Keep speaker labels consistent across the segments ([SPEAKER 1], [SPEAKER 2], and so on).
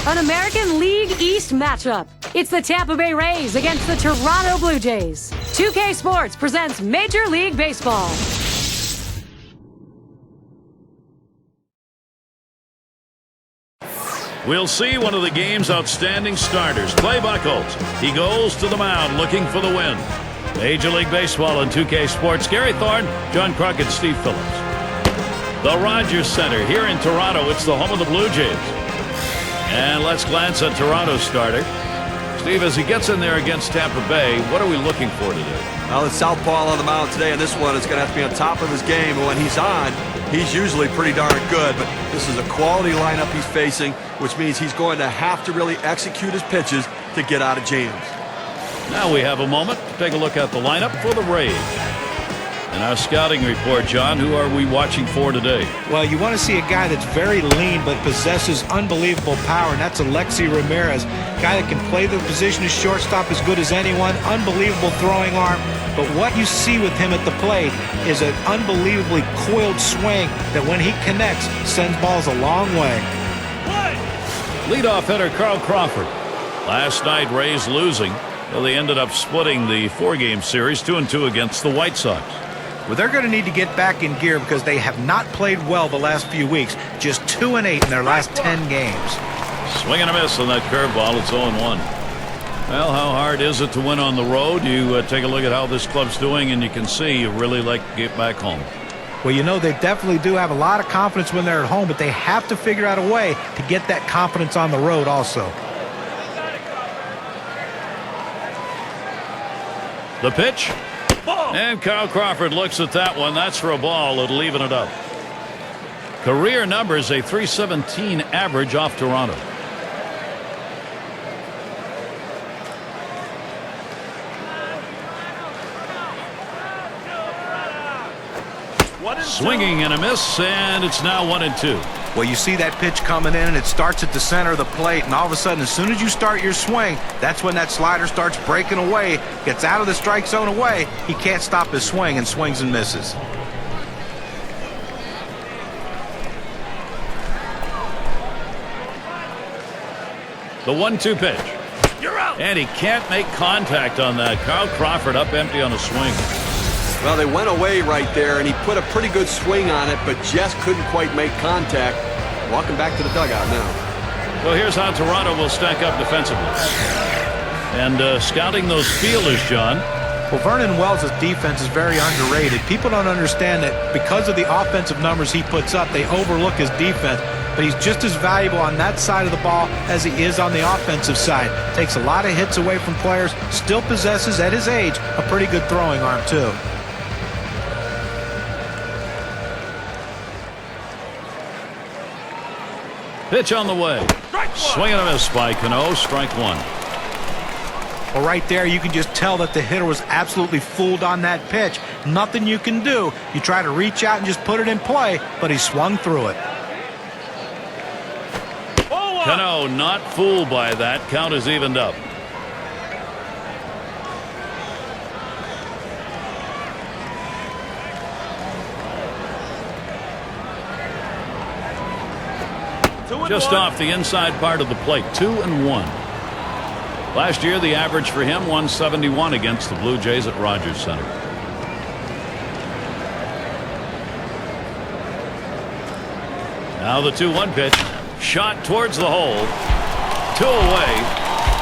[SPEAKER 1] An American League East matchup. It's the Tampa Bay Rays against the Toronto Blue Jays. 2K Sports presents Major League Baseball.
[SPEAKER 2] We'll see one of the game's outstanding starters, Clay Buchholz. He goes to the mound looking for the win. Major League Baseball on 2K Sports. Gary Thorne, John Crockett, Steve Phillips. The Rogers Center here in Toronto. It's the home of the Blue Jays. And let's glance at Toronto's starter. Steve, as he gets in there against Tampa Bay, what are we looking for today?
[SPEAKER 3] Well, the southpaw on the mound today, and this one is going to have to be on top of his game. And when he's on, he's usually pretty darn good. But this is a quality lineup he's facing, which means he's going to have to really execute his pitches to get out of jams.
[SPEAKER 2] Now we have a moment to take a look at the lineup for the Rays. In our scouting report, John, who are we watching for today?
[SPEAKER 4] Well, you want to see a guy that's very lean but possesses unbelievable power, and that's Alexi Ramirez. Guy that can play the position as shortstop as good as anyone. Unbelievable throwing arm. But what you see with him at the plate is an unbelievably coiled swing that when he connects, sends balls a long way.
[SPEAKER 2] Leadoff hitter Carl Crawford. Last night, Rays losing. Well, they ended up splitting the 4-game series 2-2 against the White Sox.
[SPEAKER 4] Well, they're going to need to get back in gear because they have not played well the last few weeks. Just 2-8 in their last 10 games.
[SPEAKER 2] Swing and a miss on that curveball. It's 0-1. Well, how hard is it to win on the road? You take a look at how this club's doing, and you can see you really like to get back home.
[SPEAKER 4] Well, you know, they definitely do have a lot of confidence when they're at home, but they have to figure out a way to get that confidence on the road also.
[SPEAKER 2] The pitch. And Carl Crawford looks at that one. That's for a ball. It'll even it up. Career numbers, a .317 average off Toronto. Swinging and a miss, and it's now 1-2.
[SPEAKER 4] Well, you see that pitch coming in, and it starts at the center of the plate, and all of a sudden, as soon as you start your swing, that's when that slider starts breaking away, gets out of the strike zone away. He can't stop his swing and swings and misses.
[SPEAKER 2] The 1-2 pitch. You're out. And he can't make contact on that. Carl Crawford up empty on a swing.
[SPEAKER 3] Well, they went away right there, and he put a pretty good swing on it, but just couldn't quite make contact. Walking back to the dugout now.
[SPEAKER 2] Well, here's how Toronto will stack up defensively. And scouting those fielders, John.
[SPEAKER 4] Well, Vernon Wells' defense is very underrated. People don't understand that because of the offensive numbers he puts up, they overlook his defense. But he's just as valuable on that side of the ball as he is on the offensive side. Takes a lot of hits away from players. Still possesses, at his age, a pretty good throwing arm, too.
[SPEAKER 2] Pitch on the way. Swing and a miss by Cano. Strike one.
[SPEAKER 4] Well, right there, you can just tell that the hitter was absolutely fooled on that pitch. Nothing you can do. You try to reach out and just put it in play, but he swung through it.
[SPEAKER 2] Cano not fooled by that. Count is evened up. Just off the inside part of the plate. 2-1. Last year, the average for him, 171 against the Blue Jays at Rogers Center. Now the 2-1 pitch. Shot towards the hole. 2 away.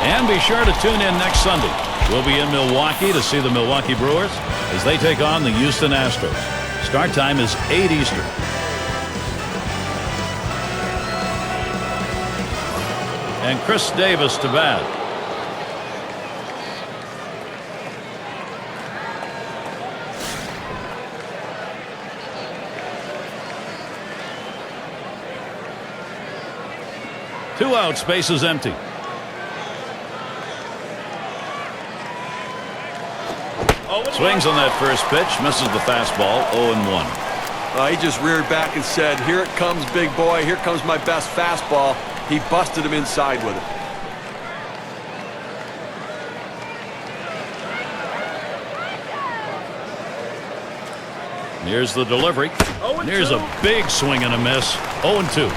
[SPEAKER 2] And be sure to tune in next Sunday. We'll be in Milwaukee to see the Milwaukee Brewers as they take on the Houston Astros. Start time is 8 Eastern. And Chris Davis to bat. Two outs, base is empty. Swings on that first pitch, misses the fastball. 0-1.
[SPEAKER 3] He just reared back and said, "Here it comes, big boy. Here comes my best fastball." He busted him inside with it.
[SPEAKER 2] Here's the delivery. Here's a big swing and a miss. 0-2.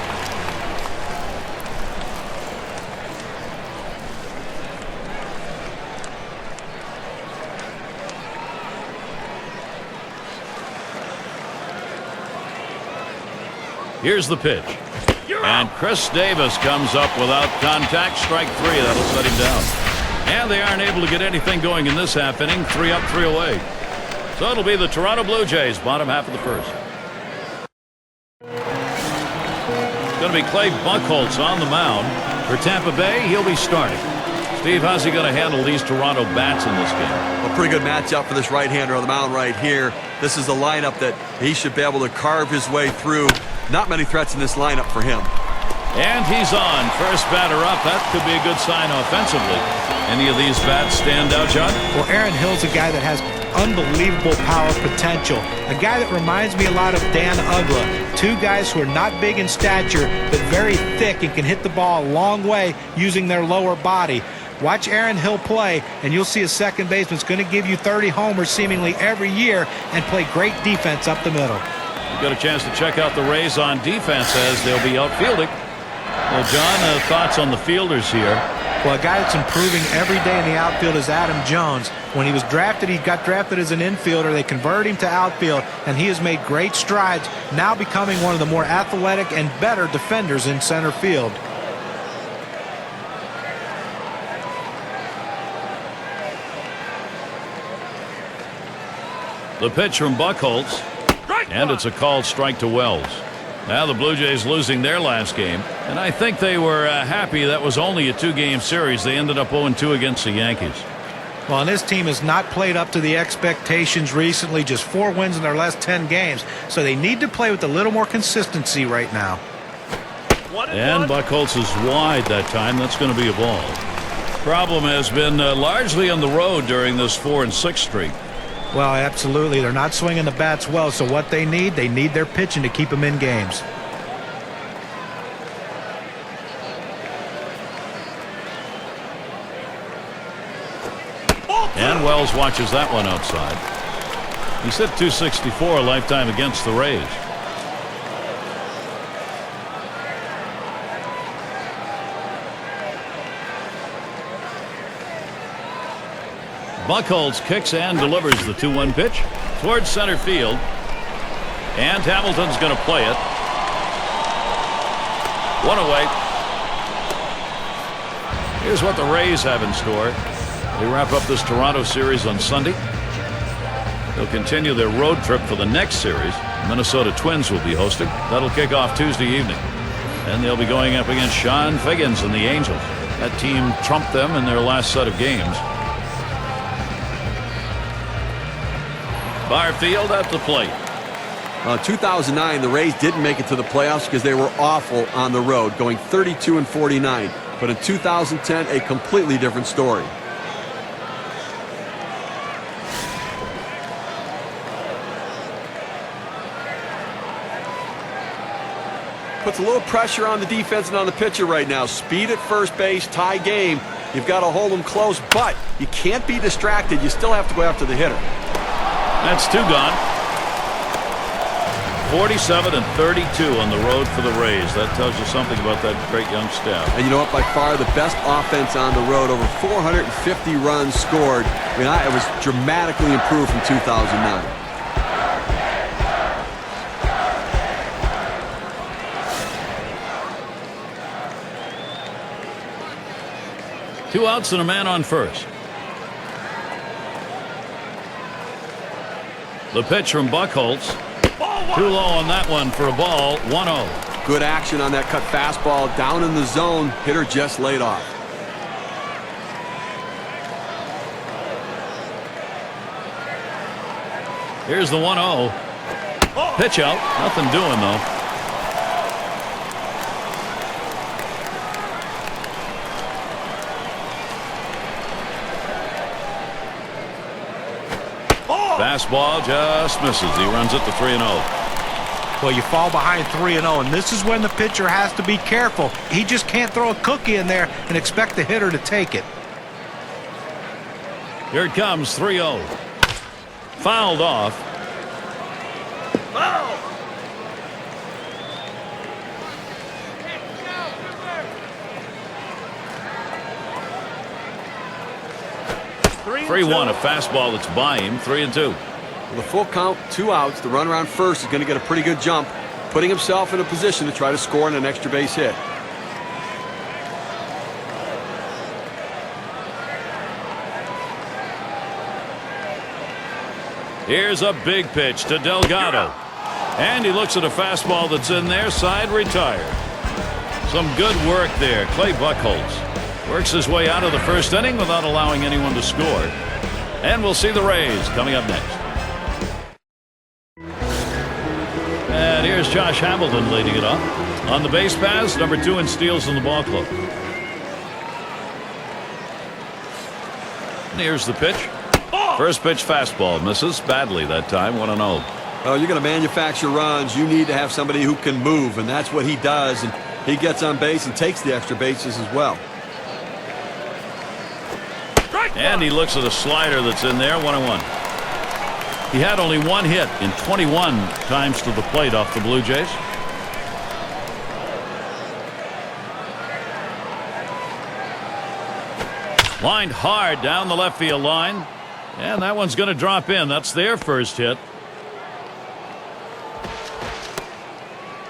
[SPEAKER 2] Here's the pitch. And Chris Davis comes up without contact. Strike 3. That'll set him down. And they aren't able to get anything going in this half inning. 3 up, 3 away. So it'll be the Toronto Blue Jays bottom half of the first. It's going to be Clay Buchholz on the mound. For Tampa Bay, he'll be starting. Steve, how's he going to handle these Toronto bats in this game?
[SPEAKER 3] A pretty good matchup for this right-hander on the mound right here. This is a lineup that he should be able to carve his way through. Not many threats in this lineup for him.
[SPEAKER 2] And he's on. First batter up. That could be a good sign offensively. Any of these bats stand out, John?
[SPEAKER 4] Well, Aaron Hill's a guy that has unbelievable power potential. A guy that reminds me a lot of Dan Uggla. Two guys who are not big in stature, but very thick and can hit the ball a long way using their lower body. Watch Aaron Hill play, and you'll see a second baseman's going to give you 30 homers seemingly every year and play great defense up the middle.
[SPEAKER 2] We've got a chance to check out the Rays on defense as they'll be outfielding. Well, John, thoughts on the fielders here?
[SPEAKER 4] Well, a guy that's improving every day in the outfield is Adam Jones. When he was drafted, he got drafted as an infielder. They converted him to outfield, and he has made great strides, now becoming one of the more athletic and better defenders in center field.
[SPEAKER 2] The pitch from Buchholz, and it's a called strike to Wells. Now the Blue Jays losing their last game, and I think they were happy that was only a 2-game series. They ended up 0-2 against the Yankees.
[SPEAKER 4] Well, and this team has not played up to the expectations recently, just 4 wins in their last 10 games, so they need to play with a little more consistency right now.
[SPEAKER 2] And Buchholz is wide that time. That's going to be a ball. Problem has been largely on the road during this 4-6 streak.
[SPEAKER 4] Well, absolutely. They're not swinging the bats well, so what they need their pitching to keep them in games.
[SPEAKER 2] And Wells watches that one outside. He's hit .264 lifetime against the Rays. Buchholz kicks and delivers the 2-1 pitch towards center field. And Hamilton's going to play it. 1 away. Here's what the Rays have in store. They wrap up this Toronto series on Sunday. They'll continue their road trip for the next series. Minnesota Twins will be hosting. That'll kick off Tuesday evening. And they'll be going up against Sean Figgins and the Angels. That team trumped them in their last set of games. Barfield at the plate.
[SPEAKER 3] 2009, the Rays didn't make it to the playoffs because they were awful on the road, going 32-49. But in 2010, a completely different story. Puts a little pressure on the defense and on the pitcher right now. Speed at first base, tie game. You've got to hold them close, but you can't be distracted. You still have to go after the hitter.
[SPEAKER 2] That's 2 gone. 47-32 on the road for the Rays. That tells you something about that great young staff.
[SPEAKER 3] And you know what? By far the best offense on the road. Over 450 runs scored. I mean, it was dramatically improved from 2009.
[SPEAKER 2] Two outs and a man on first. The pitch from Buchholz. Too low on that one for a ball. 1-0.
[SPEAKER 3] Good action on that cut fastball down in the zone. Hitter just laid off.
[SPEAKER 2] Here's the 1-0. Pitch out. Nothing doing though. Fastball just misses. He runs it to 3-0.
[SPEAKER 4] Well, you fall behind 3-0, and this is when the pitcher has to be careful. He just can't throw a cookie in there and expect the hitter to take it.
[SPEAKER 2] Here it comes, 3-0. Fouled off.
[SPEAKER 3] Foul!
[SPEAKER 2] 3-1, a fastball that's by him. 3-2.
[SPEAKER 3] With a full count, 2 outs. The runner on first is going to get a pretty good jump. putting himself in a position to try to score on an extra base hit.
[SPEAKER 2] Here's a big pitch to Delgado. And he looks at a fastball that's in there, side retired. Some good work there. Clay Buchholz works his way out of the first inning without allowing anyone to score. And we'll see the Rays coming up next. And here's Josh Hamilton leading it off. On the base paths, number 2 in steals in the ball club. And here's the pitch. First pitch fastball misses badly that time. 1-0.
[SPEAKER 3] Well, you're going to manufacture runs. You need to have somebody who can move, and that's what he does. And he gets on base and takes the extra bases as well.
[SPEAKER 2] And he looks at a slider that's in there. 1-1. He had only 1 hit in 21 times to the plate off the Blue Jays. Lined hard down the left field line. And that one's going to drop in. That's their first hit.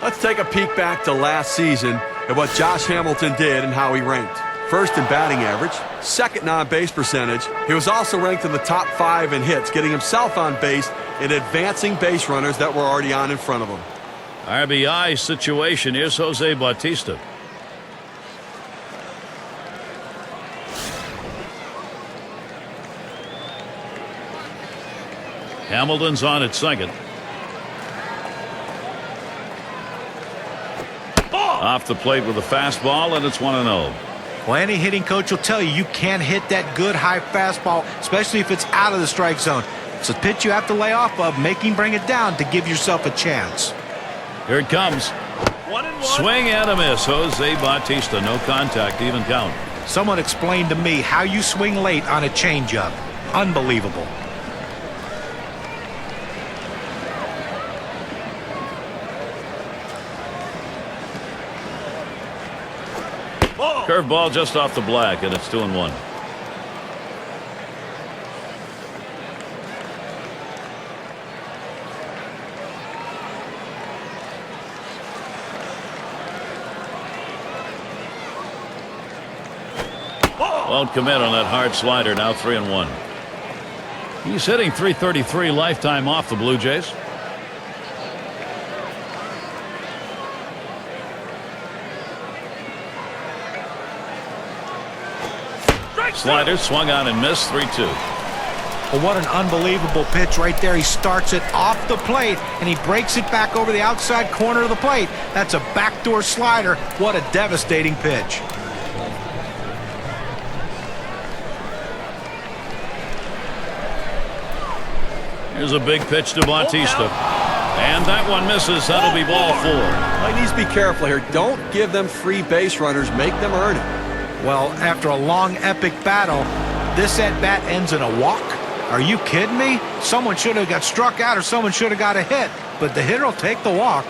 [SPEAKER 3] Let's take a peek back to last season at what Josh Hamilton did and how he ranked. First in batting average, second in on-base percentage. He was also ranked in the top 5 in hits, getting himself on base and advancing base runners that were already on in front of him.
[SPEAKER 2] RBI situation. Here's Jose Bautista. Hamilton's on at second. Off the plate with a fastball, and it's 1-0.
[SPEAKER 4] Well, any hitting coach will tell you you can't hit that good high fastball, especially if it's out of the strike zone. It's a pitch you have to lay off of, bring it down to give yourself a chance.
[SPEAKER 2] Here it comes. 1-1. Swing and a miss. Jose Bautista, no contact, even count.
[SPEAKER 4] Someone explained to me how you swing late on a changeup. Unbelievable.
[SPEAKER 2] Curveball just off the black, and it's 2-1. Won't commit on that hard slider. Now 3-1. He's hitting .333 lifetime off the Blue Jays. Slider swung on and missed. 3-2.
[SPEAKER 4] Well, what an unbelievable pitch right there. He starts it off the plate and he breaks it back over the outside corner of the plate. That's a backdoor slider. What a devastating pitch.
[SPEAKER 2] Here's a big pitch to Bautista. And that one misses. That'll be ball 4.
[SPEAKER 3] Well, he needs to be careful here. Don't give them free base runners. Make them earn it.
[SPEAKER 4] Well, after a long, epic battle, this at-bat ends in a walk? Are you kidding me? Someone should have got struck out or someone should have got a hit. But the hitter will take the walk.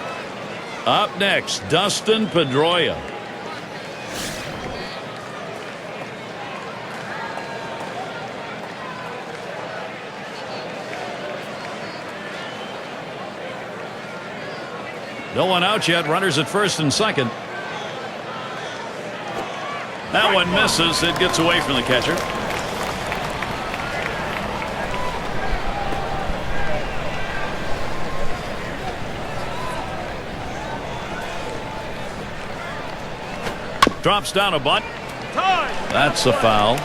[SPEAKER 2] Up next, Dustin Pedroia. No one out yet. Runners at first and second. That one misses. It gets away from the catcher. Drops down a bunt. That's a foul.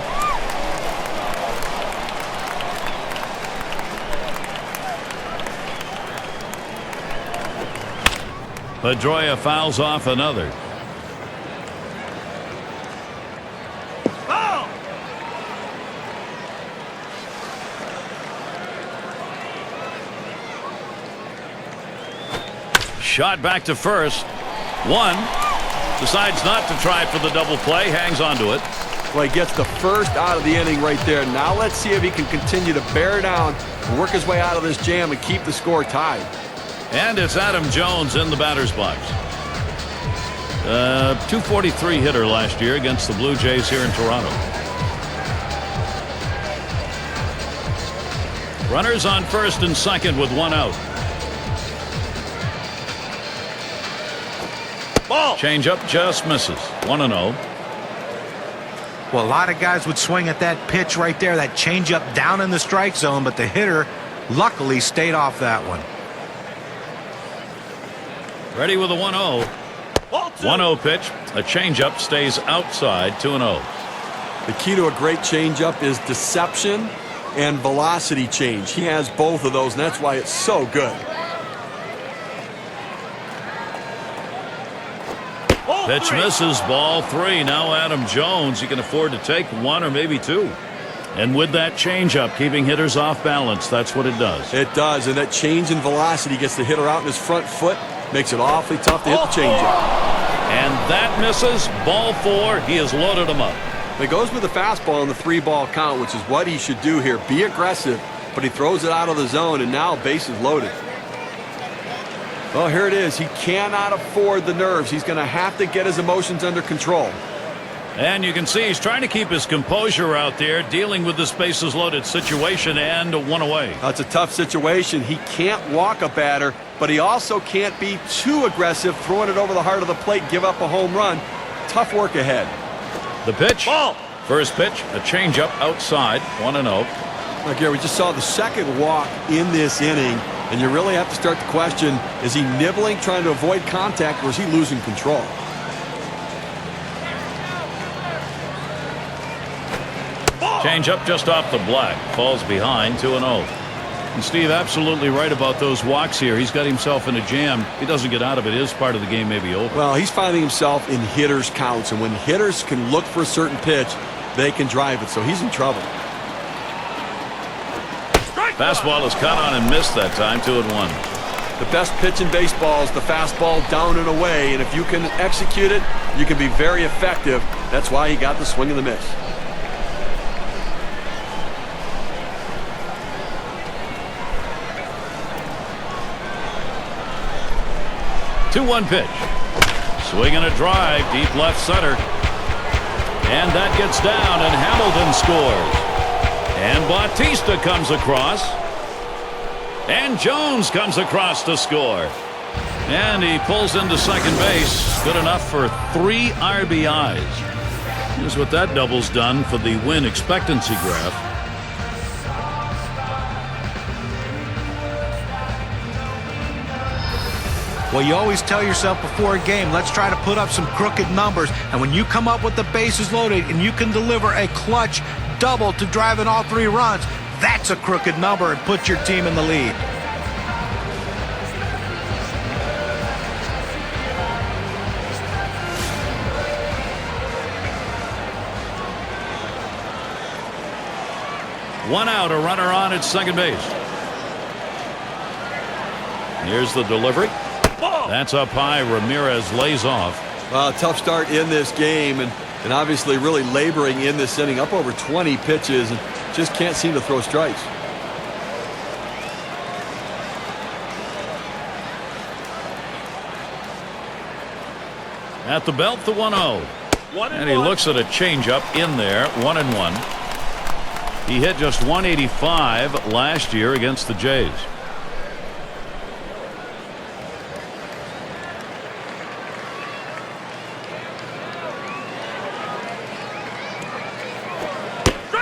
[SPEAKER 2] Pedroia fouls off another. Shot back to first. One. Decides not to try for the double play. Hangs on to it.
[SPEAKER 3] Well, he gets the first out of the inning right there. Now let's see if he can continue to bear down and work his way out of this jam and keep the score tied.
[SPEAKER 2] And it's Adam Jones in the batter's box. .243 hitter last year against the Blue Jays here in Toronto. Runners on first and second with one out. Change-up just misses. 1-0.
[SPEAKER 4] Well, a lot of guys would swing at that pitch right there, that changeup down in the strike zone, but the hitter luckily stayed off that one.
[SPEAKER 2] Ready with a 1-0. 1-0 pitch. A changeup stays outside. 2-0.
[SPEAKER 3] The key to a great changeup is deception and velocity change. He has both of those, and that's why it's so good.
[SPEAKER 2] Pitch misses. Ball 3. Now Adam Jones. He can afford to take 1 or maybe 2. And with that changeup, keeping hitters off balance, that's what it does.
[SPEAKER 3] It does, and that change in velocity gets the hitter out in his front foot, makes it awfully tough to hit the changeup.
[SPEAKER 2] And that misses. Ball 4. He has loaded him up.
[SPEAKER 3] It goes with the fastball in the 3-ball count, which is what he should do here. Be aggressive, but he throws it out of the zone, and now bases loaded. Well, here it is. He cannot afford the nerves. He's going to have to get his emotions under control.
[SPEAKER 2] And you can see he's trying to keep his composure out there, dealing with this bases loaded situation, and 1 away.
[SPEAKER 3] That's a tough situation. He can't walk a batter, but he also can't be too aggressive, throwing it over the heart of the plate, give up a home run. Tough work ahead.
[SPEAKER 2] The pitch. Ball. First pitch, a changeup outside. 1-0.
[SPEAKER 3] Now, Gary, we just saw the second walk in this inning, and you really have to start to question, is he nibbling, trying to avoid contact, or is he losing control?
[SPEAKER 2] Changeup just off the black. Falls behind. 2-0. And Steve, absolutely right about those walks here. He's got himself in a jam. If he doesn't get out of it, his part of the game may be over.
[SPEAKER 3] Well, he's finding himself in hitters' counts, and when hitters can look for a certain pitch, they can drive it, so he's in trouble.
[SPEAKER 2] Fastball is caught on and missed that time. 2-1.
[SPEAKER 3] The best pitch in baseball is the fastball down and away, and if you can execute it, you can be very effective. That's why he got the swing and the miss.
[SPEAKER 2] Two-one pitch. Swing and a drive, deep left center. And that gets down, and Hamilton scores. And Bautista comes across. And Jones comes across to score. And he pulls into second base. Good enough for 3 RBIs. Here's what that double's done for the win expectancy graph.
[SPEAKER 4] Well, you always tell yourself before a game, let's try to put up some crooked numbers. And when you come up with the bases loaded and you can deliver a clutch double to drive in all 3 runs, that's a crooked number and put your team in the lead.
[SPEAKER 2] One out, a runner on at second base. Here's the delivery. That's up high. Ramirez lays off.
[SPEAKER 3] Tough start in this game, and obviously really laboring in this inning, up over 20 pitches, and just can't seem to throw strikes.
[SPEAKER 2] At the belt, the 1-0. And he looks at a changeup in there. 1-1. He hit just 185 last year against the Jays.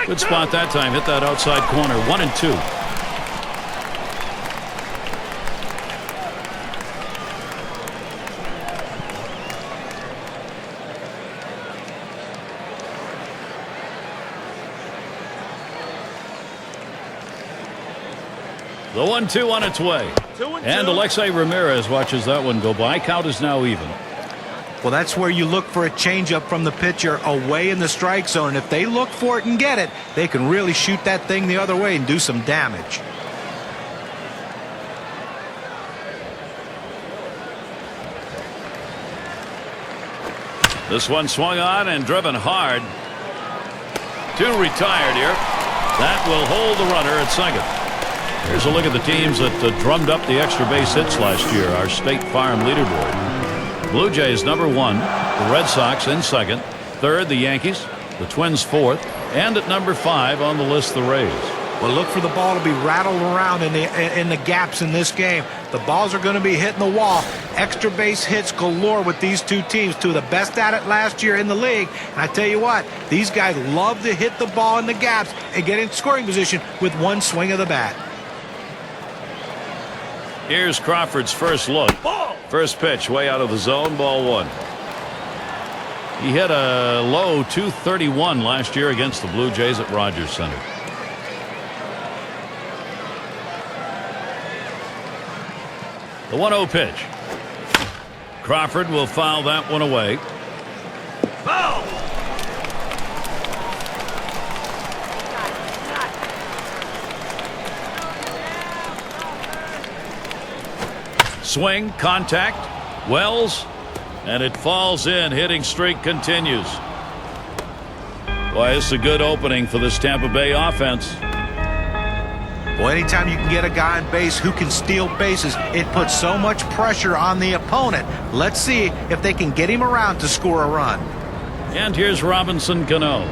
[SPEAKER 2] Good spot that time. Hit that outside corner. 1-2. The 1-2 on its way. And Alexei Ramirez watches that one go by. Count is now even.
[SPEAKER 4] Well, that's where you look for a changeup from the pitcher away in the strike zone. And if they look for it and get it, they can really shoot that thing the other way and do some damage.
[SPEAKER 2] This one swung on and driven hard. 2 retired here. That will hold the runner at second. Here's a look at the teams that drummed up the extra base hits last year, our State Farm leaderboard. Blue Jays #1, the Red Sox in second, third the Yankees, the Twins fourth, and at number 5 on the list the Rays.
[SPEAKER 4] Well, look for the ball to be rattled around in the gaps in this game. The balls are going to be hitting the wall. Extra base hits galore with these two teams, two of the best at it last year in the league. And I tell you what, these guys love to hit the ball in the gaps and get in scoring position with one swing of the bat.
[SPEAKER 2] Here's Crawford's first look. First pitch way out of the zone, ball one. He hit a low 231 last year against the Blue Jays at Rogers Center. The 1-0 pitch. Crawford will foul that one away. Foul! Swing, contact, Wells, and it falls in. Hitting streak continues. Boy, it's a good opening for this Tampa Bay offense.
[SPEAKER 4] Well, anytime you can get a guy on base who can steal bases, it puts so much pressure on the opponent. Let's see if they can get him around to score a run.
[SPEAKER 2] And here's Robinson Cano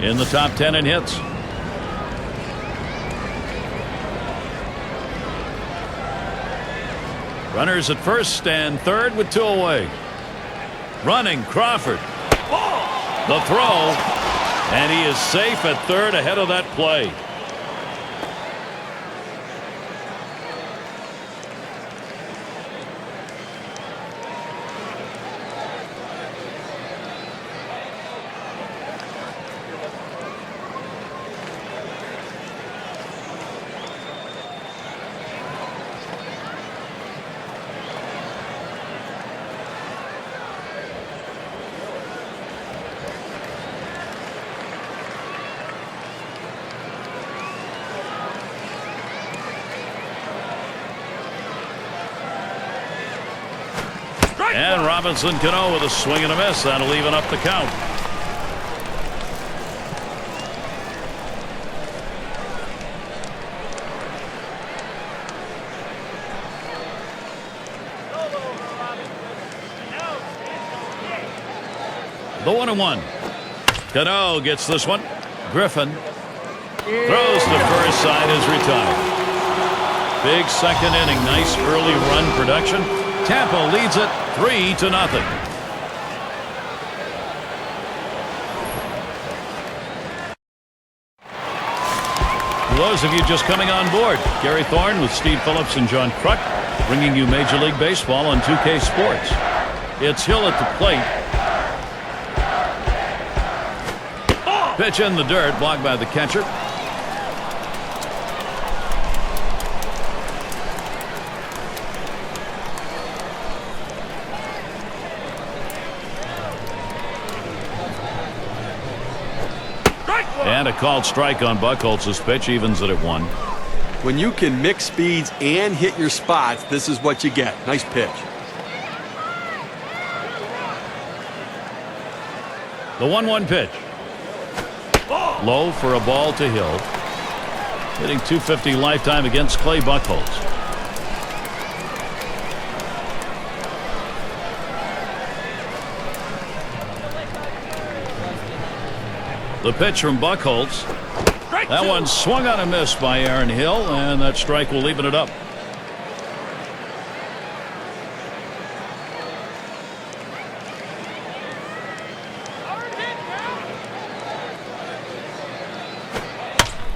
[SPEAKER 2] in the top 10 in hits. Runners at first and third with two away. Running Crawford. The throw, and he is safe at third ahead of that play. And Robinson Cano with a swing and a miss. That'll even up the count. The 1-1. Cano gets this one. Griffin throws to first. Side is retired. Big second inning. Nice early run production. Tampa leads it 3-0. For those of you just coming on board, Gary Thorne with Steve Phillips and John Kruk bringing you Major League Baseball on 2K Sports. It's Hill at the plate. Pitch in the dirt, blocked by the catcher. And a called strike on Buchholz's pitch, evens it at 1.
[SPEAKER 3] When you can mix speeds and hit your spots, this is what you get. Nice pitch.
[SPEAKER 2] The 1-1 pitch. Low for a ball to Hill. Hitting .250 lifetime against Clay Buchholz. The pitch from Buchholz. That one swung on a miss by Aaron Hill, and that strike will even it up.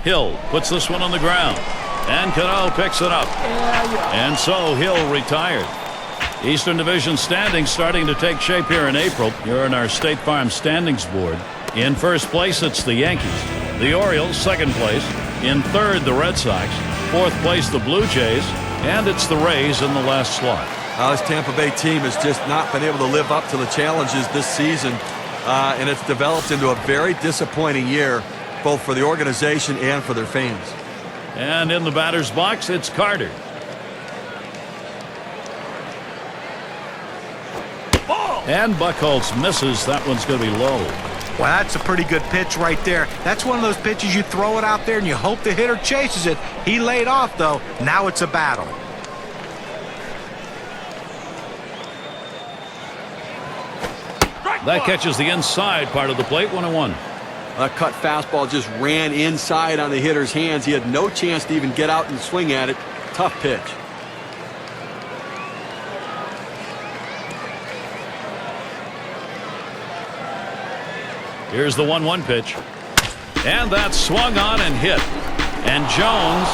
[SPEAKER 2] Hill puts this one on the ground, and Cano picks it up. And so Hill retired. Eastern Division standings starting to take shape here in April. You're in our State Farm standings board. In first place, it's the Yankees. The Orioles, second place. In third, the Red Sox. Fourth place, the Blue Jays. And it's the Rays in the last slot.
[SPEAKER 3] This Tampa Bay team has just not been able to live up to the challenges this season. And it's developed into a very disappointing year, both for the organization and for their fans.
[SPEAKER 2] And in the batter's box, it's Carter. And Buchholz misses. That one's going to be low.
[SPEAKER 4] Well, that's a pretty good pitch right there. That's one of those pitches you throw it out there and you hope the hitter chases it. He laid off, though. Now it's a battle.
[SPEAKER 2] That catches the inside part of the plate. 1-1.
[SPEAKER 3] That cut fastball just ran inside on the hitter's hands. He had no chance to even get out and swing at it. Tough pitch.
[SPEAKER 2] Here's the 1-1 pitch. And that's swung on and hit. And Jones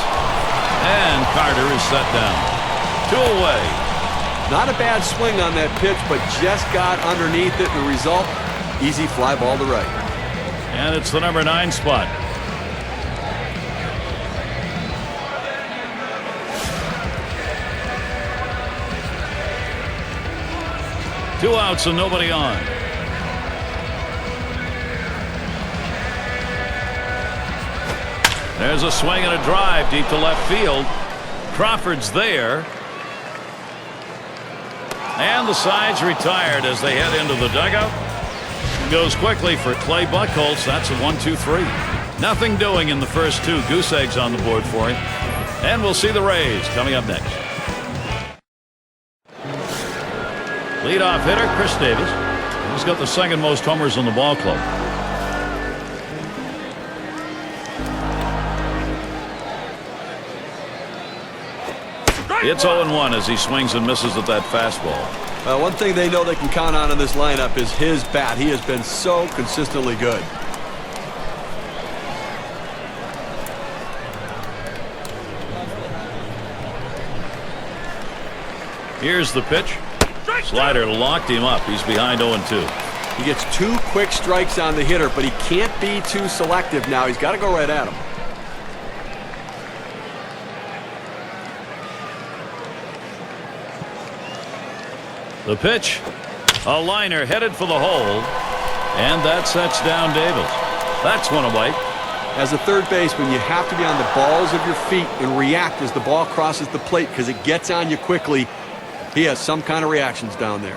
[SPEAKER 2] and Carter is set down. 2 away.
[SPEAKER 3] Not a bad swing on that pitch, but just got underneath it. The result, easy fly ball to right.
[SPEAKER 2] And it's the number 9 spot. Two outs and nobody on. There's a swing and a drive deep to left field. Crawford's there. And the side's retired as they head into the dugout. Goes quickly for Clay Buchholz. That's a 1-2-3. Nothing doing in the first 2. Goose eggs on the board for him. And we'll see the Rays coming up next. Leadoff hitter Chris Davis. He's got the second most homers in the ball club. It's 0-1 as he swings and misses at that fastball.
[SPEAKER 3] One thing they know they can count on in this lineup is his bat. He has been so consistently good.
[SPEAKER 2] Here's the pitch. Slider locked him up. He's behind 0-2.
[SPEAKER 3] He gets 2 quick strikes on the hitter, but he can't be too selective now. He's got to go right at him.
[SPEAKER 2] The pitch, a liner headed for the hole, and that sets down Davis. That's one away.
[SPEAKER 3] As a third baseman, you have to be on the balls of your feet and react as the ball crosses the plate because it gets on you quickly. He has some kind of reactions down there.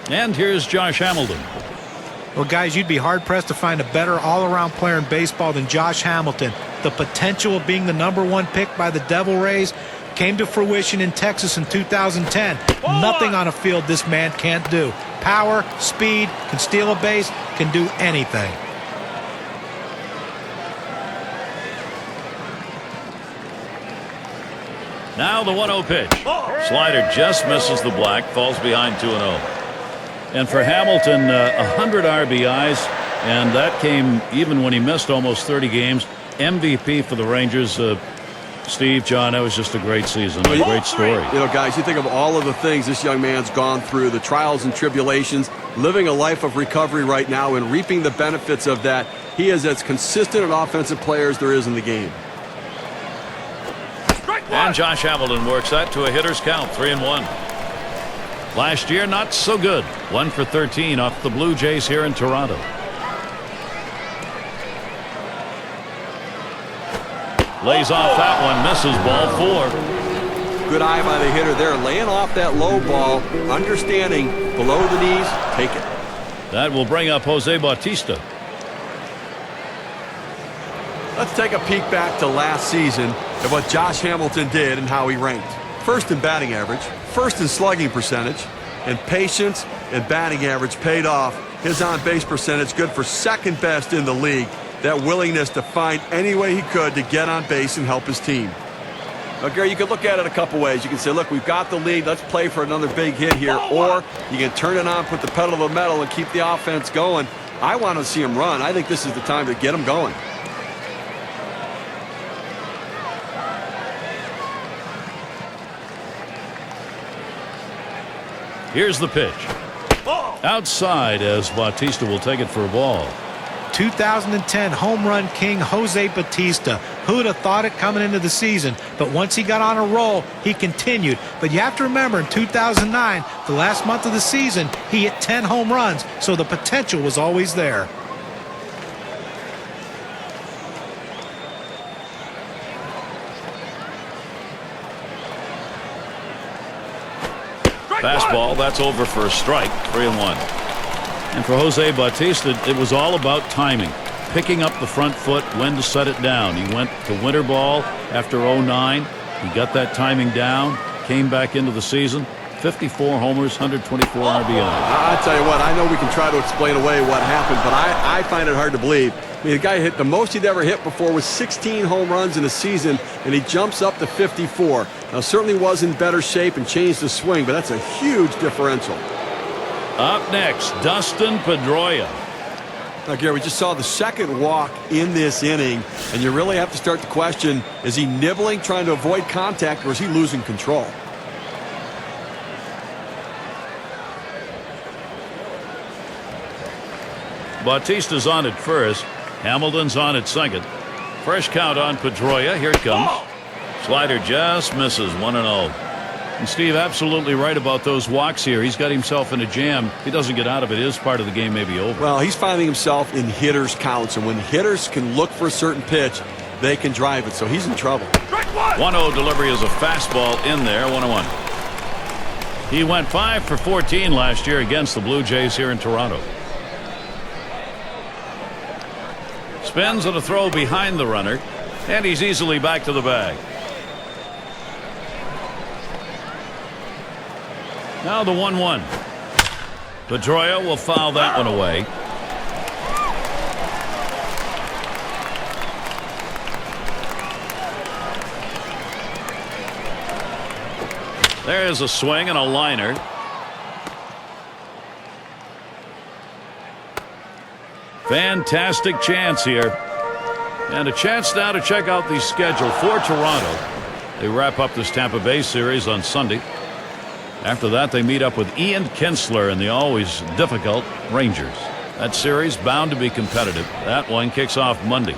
[SPEAKER 2] And here's Josh Hamilton.
[SPEAKER 4] Well, guys, you'd be hard-pressed to find a better all-around player in baseball than Josh Hamilton. The potential of being the #1 pick by the Devil Rays came to fruition in Texas in 2010. Nothing on a field this man can't do. Power, speed, can steal a base, can do anything.
[SPEAKER 2] Now the 1-0 pitch. Slider just misses the black, falls behind 2-0. And for Hamilton, 100 RBIs, and that came even when he missed almost 30 games. MVP for the Rangers. Steve, John, that was just a great season, a great story.
[SPEAKER 3] You know, guys, you think of all of the things this young man's gone through, the trials and tribulations, living a life of recovery right now and reaping the benefits of that. He is as consistent an offensive player as there is in the game.
[SPEAKER 2] And Josh Hamilton works that to a hitter's count, 3-1. Last year, not so good. 1 for 13 off the Blue Jays here in Toronto. Lays off that one, misses ball 4.
[SPEAKER 3] Good eye by the hitter there, laying off that low ball, understanding below the knees, take it.
[SPEAKER 2] That will bring up Jose Bautista.
[SPEAKER 3] Let's take a peek back to last season at what Josh Hamilton did and how he ranked. First in batting average, first in slugging percentage, and patience and batting average paid off. His on-base percentage good for second best in the league. That willingness to find any way he could to get on base and help his team. Now, Gary, you can look at it a couple ways. You can say, look, we've got the lead. Let's play for another big hit here. Or you can turn it on, put the pedal to the metal, and keep the offense going. I want to see him run. I think this is the time to get him going.
[SPEAKER 2] Here's the pitch. Outside as Bautista will take it for a ball.
[SPEAKER 4] 2010 home run king Jose Bautista. Who'd have thought it coming into the season? But once he got on a roll, he continued. But you have to remember, in 2009, the last month of the season, he hit 10 home runs, so the potential was always there.
[SPEAKER 2] Fastball, that's over for a strike, 3-1. And for Jose Bautista, it was all about timing. Picking up the front foot, when to set it down. He went to winter ball after 09. He got that timing down, came back into the season, 54 homers, 124 RBI.
[SPEAKER 3] I tell you what, I know we can try to explain away what happened, but I find it hard to believe. I mean, the guy hit the most he'd ever hit before was 16 home runs in a season, and he jumps up to 54. Now, certainly was in better shape and changed the swing, but that's a huge differential.
[SPEAKER 2] Up next, Dustin Pedroia.
[SPEAKER 3] Now, Gary, we just saw the second walk in this inning, and you really have to start to question, is he nibbling, trying to avoid contact, or is he losing control?
[SPEAKER 2] Bautista's on at first. Hamilton's on at second. Fresh count on Pedroia. Here it comes. Slider just misses, 1-0. And Steve, absolutely right about those walks here. He's got himself in a jam. If he doesn't get out of it, his part of the game may be over.
[SPEAKER 3] Well, he's finding himself in hitters' counts, and when hitters can look for a certain pitch, they can drive it, so he's in trouble.
[SPEAKER 2] 1-0 delivery is a fastball in there, 1-1. He went 5 for 14 last year against the Blue Jays here in Toronto. Spins and a throw behind the runner, and he's easily back to the bag. Now the 1-1. Pedroia will foul that one away. There's a swing and a liner. Fantastic chance here. And a chance now to check out the schedule for Toronto. They wrap up this Tampa Bay series on Sunday. After that, they meet up with Ian Kinsler and the always difficult Rangers. That series bound to be competitive. That one kicks off Monday.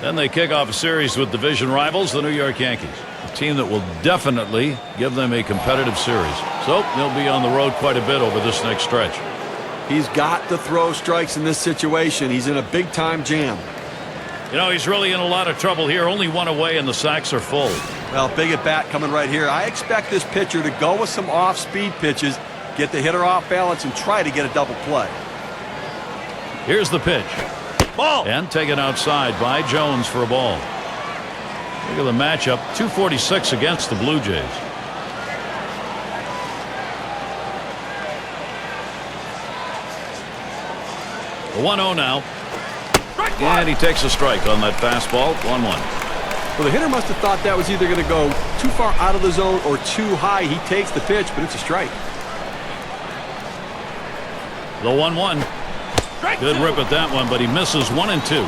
[SPEAKER 2] Then they kick off a series with division rivals, the New York Yankees. A team that will definitely give them a competitive series. So they'll be on the road quite a bit over this next stretch.
[SPEAKER 3] He's got to throw strikes in this situation. He's in a big-time jam.
[SPEAKER 2] You know, he's really in a lot of trouble here. Only one away and the sacks are full.
[SPEAKER 3] Well, big at bat coming right here. I expect this pitcher to go with some off-speed pitches, get the hitter off balance, and try to get a double play.
[SPEAKER 2] Here's the pitch.
[SPEAKER 3] Ball.
[SPEAKER 2] And taken outside by Jones for a ball. Look at the matchup. 246 against the Blue Jays. The 1-0 now. And he takes a strike on that fastball. 1-1.
[SPEAKER 3] Well, the hitter must have thought that was either going to go too far out of the zone or too high. He takes the pitch, but it's a strike.
[SPEAKER 2] The 1-1. Good rip at that one, but he misses 1 and 2.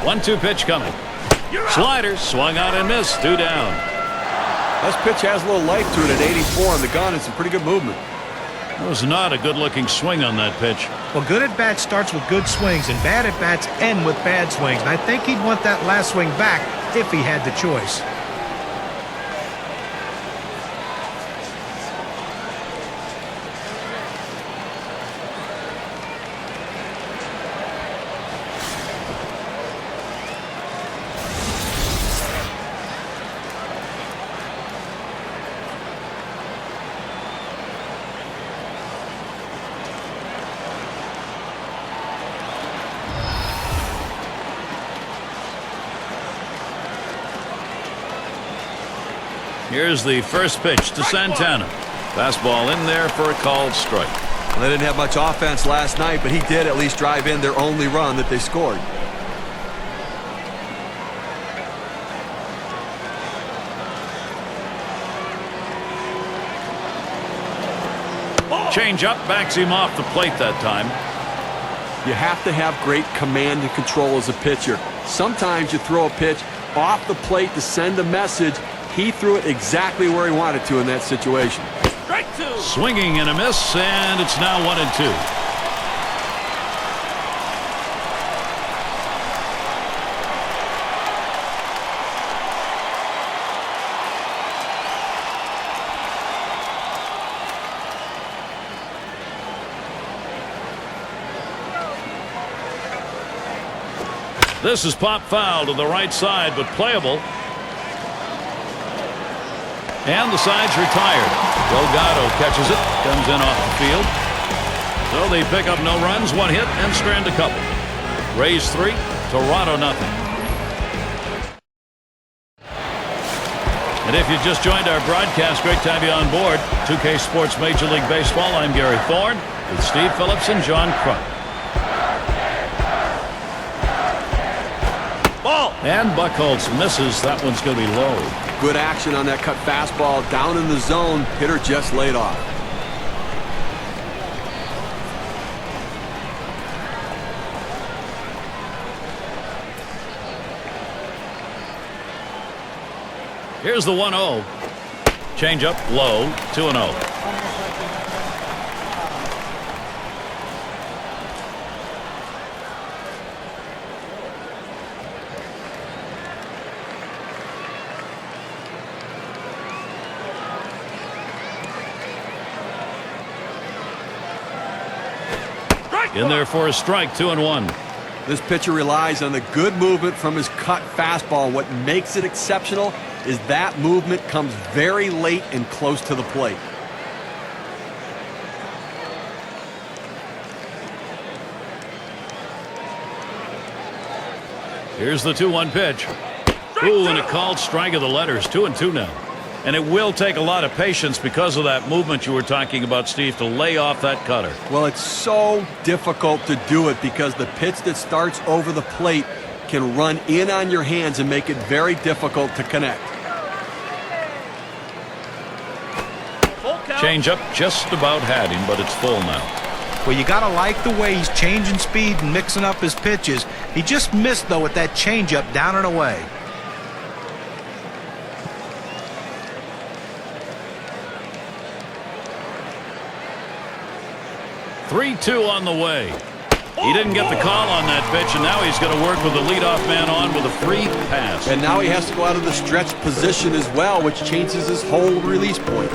[SPEAKER 2] One-two pitch coming. Slider swung out and missed. 2 down.
[SPEAKER 3] This pitch has a little life to it at 84 on the gun and some pretty good movement.
[SPEAKER 2] That was not a good-looking swing on that pitch.
[SPEAKER 4] Well, good at bat starts with good swings, and bad at bats end with bad swings. And I think he'd want that last swing back if he had the choice.
[SPEAKER 2] Here's the first pitch to Santana. Fastball in there for a called strike.
[SPEAKER 3] Well, they didn't have much offense last night, but he did at least drive in their only run that they scored.
[SPEAKER 2] Change up backs him off the plate that time.
[SPEAKER 3] You have to have great command and control as a pitcher. Sometimes you throw a pitch off the plate to send a message. He threw it exactly where he wanted to in that situation.
[SPEAKER 2] Strike 2. Swinging and a miss, and it's now 1 and 2. This is pop foul to the right side, but playable. And the side's retired. Delgado catches it, comes in off the field. So they pick up no runs, one hit, and strand a couple. Rays 3, Toronto nothing. And if you just joined our broadcast, great to have you on board. 2K Sports Major League Baseball. I'm Gary Thorne with Steve Phillips and John Kruk. Ball! And Buchholz misses. That one's going to be low.
[SPEAKER 3] Good action on that cut fastball down in the zone. Hitter just laid off.
[SPEAKER 2] Here's the 1-0. Change up low, 2-0. In there for a strike, 2-1.
[SPEAKER 3] This pitcher relies on the good movement from his cut fastball. What makes it exceptional is that movement comes very late and close to the plate.
[SPEAKER 2] Here's the 2-1 pitch. Ooh, and a called strike of the letters, 2-2 now. And it will take a lot of patience because of that movement you were talking about, Steve, to lay off that cutter.
[SPEAKER 3] Well, it's so difficult to do it because the pitch that starts over the plate can run in on your hands and make it very difficult to connect.
[SPEAKER 2] Change up just about had him, but it's full now.
[SPEAKER 4] Well, you got to like the way he's changing speed and mixing up his pitches. He just missed, though, with that changeup down and away.
[SPEAKER 2] Three-2 on the way. He didn't get the call on that pitch, and now he's going to work with the leadoff man on with a free pass.
[SPEAKER 3] And now he has to go out of the stretch position as well, which changes his whole release point.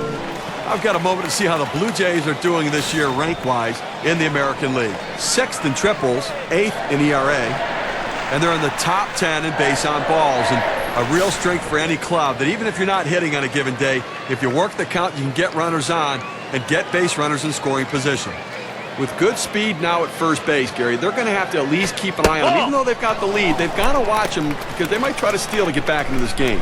[SPEAKER 3] I've got a moment to see how the Blue Jays are doing this year rank-wise in the American League. 6th in triples, 8th in ERA, and they're in the top 10 in base on balls. And a real strength for any club that even if you're not hitting on a given day, if you work the count, you can get runners on and get base runners in scoring position. With good speed now at first base, Gary, they're going to have to at least keep an eye on him. Even though they've got the lead, they've got to watch him because they might try to steal to get back into this game.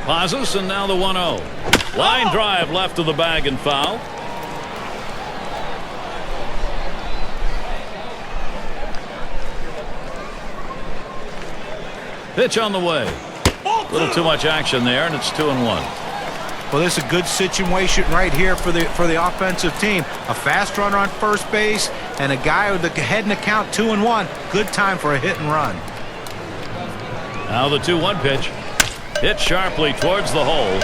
[SPEAKER 2] Pauses, and now the 1-0. Line drive left of the bag and foul. Pitch on the way. A little too much action there, and it's 2-1.
[SPEAKER 4] Well, this is a good situation right here for the offensive team. A fast runner on first base and a guy with the head in the count, 2-1. Good time for a hit and run.
[SPEAKER 2] Now the 2-1 pitch. Hit sharply towards the hole.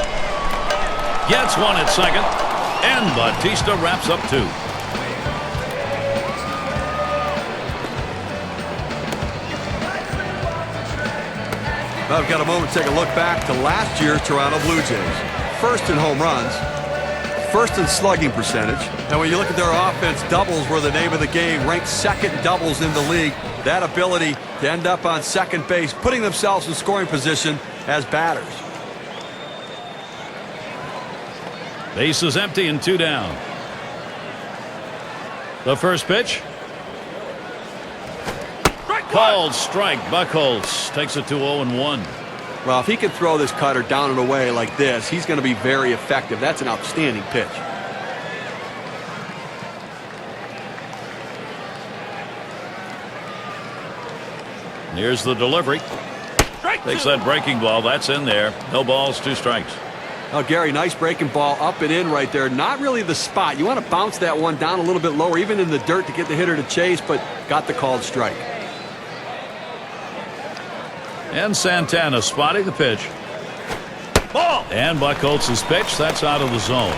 [SPEAKER 2] Gets one at second, and Bautista wraps up 2.
[SPEAKER 3] I've got a moment to take a look back to last year's Toronto Blue Jays. First in home runs, first in slugging percentage, and when you look at their offense, doubles were the name of the game, ranked second doubles in the league. That ability to end up on second base, putting themselves in scoring position as batters.
[SPEAKER 2] Base is empty and 2 down. The first pitch. Called strike. Buchholz takes it to 0-1.
[SPEAKER 3] Well, if he can throw this cutter down and away like this, he's going to be very effective. That's an outstanding pitch.
[SPEAKER 2] Here's the delivery. Takes that breaking ball. That's in there. No balls, 2 strikes.
[SPEAKER 3] Oh, Gary, nice breaking ball up and in right there. Not really the spot. You want to bounce that one down a little bit lower, even in the dirt to get the hitter to chase, but got the called strike.
[SPEAKER 2] And Santana spotting the pitch. Ball! And Buchholz's pitch. That's out of the zone.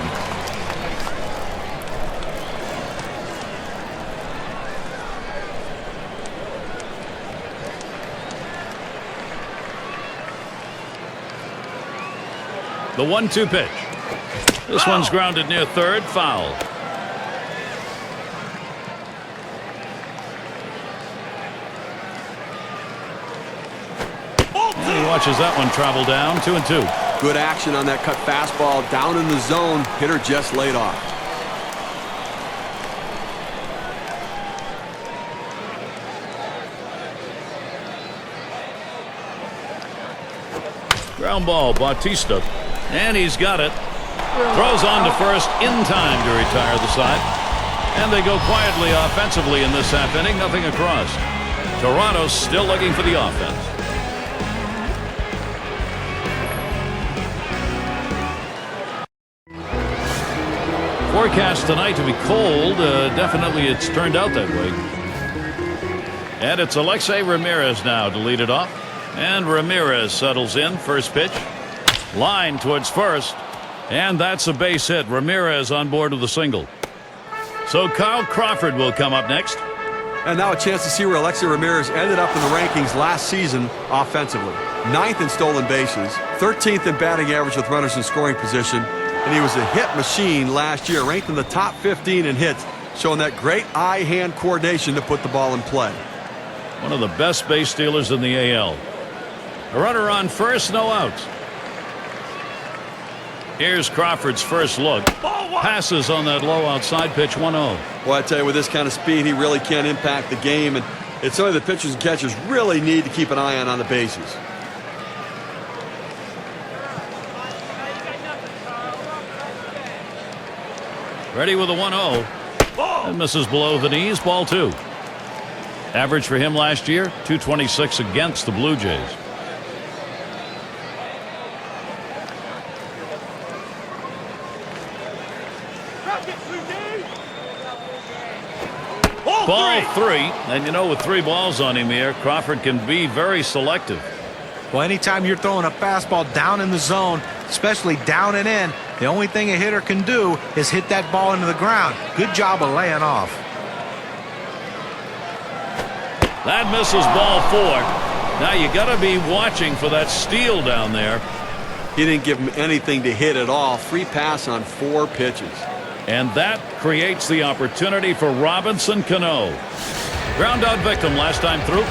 [SPEAKER 2] The 1-2 pitch. This one's grounded near third. Foul. he watches that one travel down. 2-2.
[SPEAKER 3] Good action on that cut fastball down in the zone. Hitter just laid off.
[SPEAKER 2] Ground ball, Bautista. And he's got it. Throws on to first in time to retire the side. And they go quietly offensively in this half inning. Nothing across. Toronto still looking for the offense. Forecast tonight to be cold. Definitely it's turned out that way. And it's Alexei Ramirez now to lead it off. And Ramirez settles in. First pitch. Line towards first. And that's a base hit. Ramirez on board with a single. So Kyle Crawford will come up next.
[SPEAKER 3] And now a chance to see where Alexei Ramirez ended up in the rankings last season offensively. 9th in stolen bases, 13th in batting average with runners in scoring position, and he was a hit machine last year, ranked in the top 15 in hits, showing that great eye-hand coordination to put the ball in play.
[SPEAKER 2] One of the best base stealers in the AL. A runner on first, no outs. Here's Crawford's first look. Passes on that low outside pitch. 1-0.
[SPEAKER 3] Well, I tell you, with this kind of speed, he really can impact the game, and it's something the pitchers and catchers really need to keep an eye on the bases.
[SPEAKER 2] Ready with a 1-0. And misses below the knees. Ball 2. Average for him last year, .226 against the Blue Jays. Ball 3, and you know, with 3 balls on him here, Crawford can be very selective.
[SPEAKER 4] Well, anytime you're throwing a fastball down in the zone, especially down and in, the only thing a hitter can do is hit that ball into the ground. Good job of laying off.
[SPEAKER 2] That misses ball 4. Now you got to be watching for that steal down there.
[SPEAKER 3] He didn't give him anything to hit at all. Free pass on 4 pitches.
[SPEAKER 2] And that creates the opportunity for Robinson Cano. Ground out victim last time through.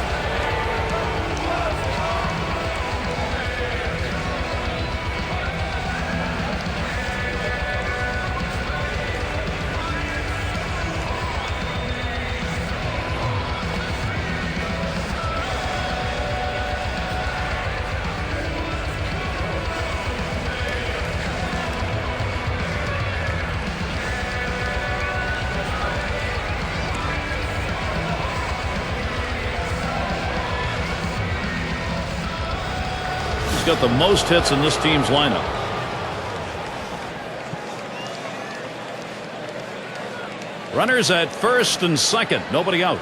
[SPEAKER 2] Got the most hits in this team's lineup. Runners at first and second, nobody out.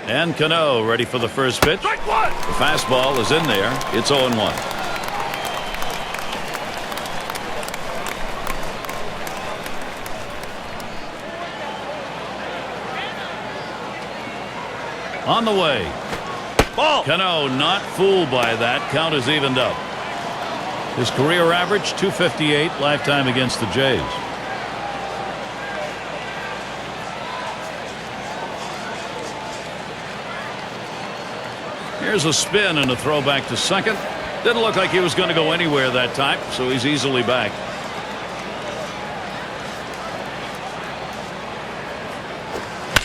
[SPEAKER 2] And Cano ready for the first pitch. The fastball is in there. It's 0-1. On the way. Ball. Cano not fooled by that. Count is evened up. His career average .258, lifetime against the Jays. Here's a spin and a throw back to second. Didn't look like he was going to go anywhere that time, so he's easily back.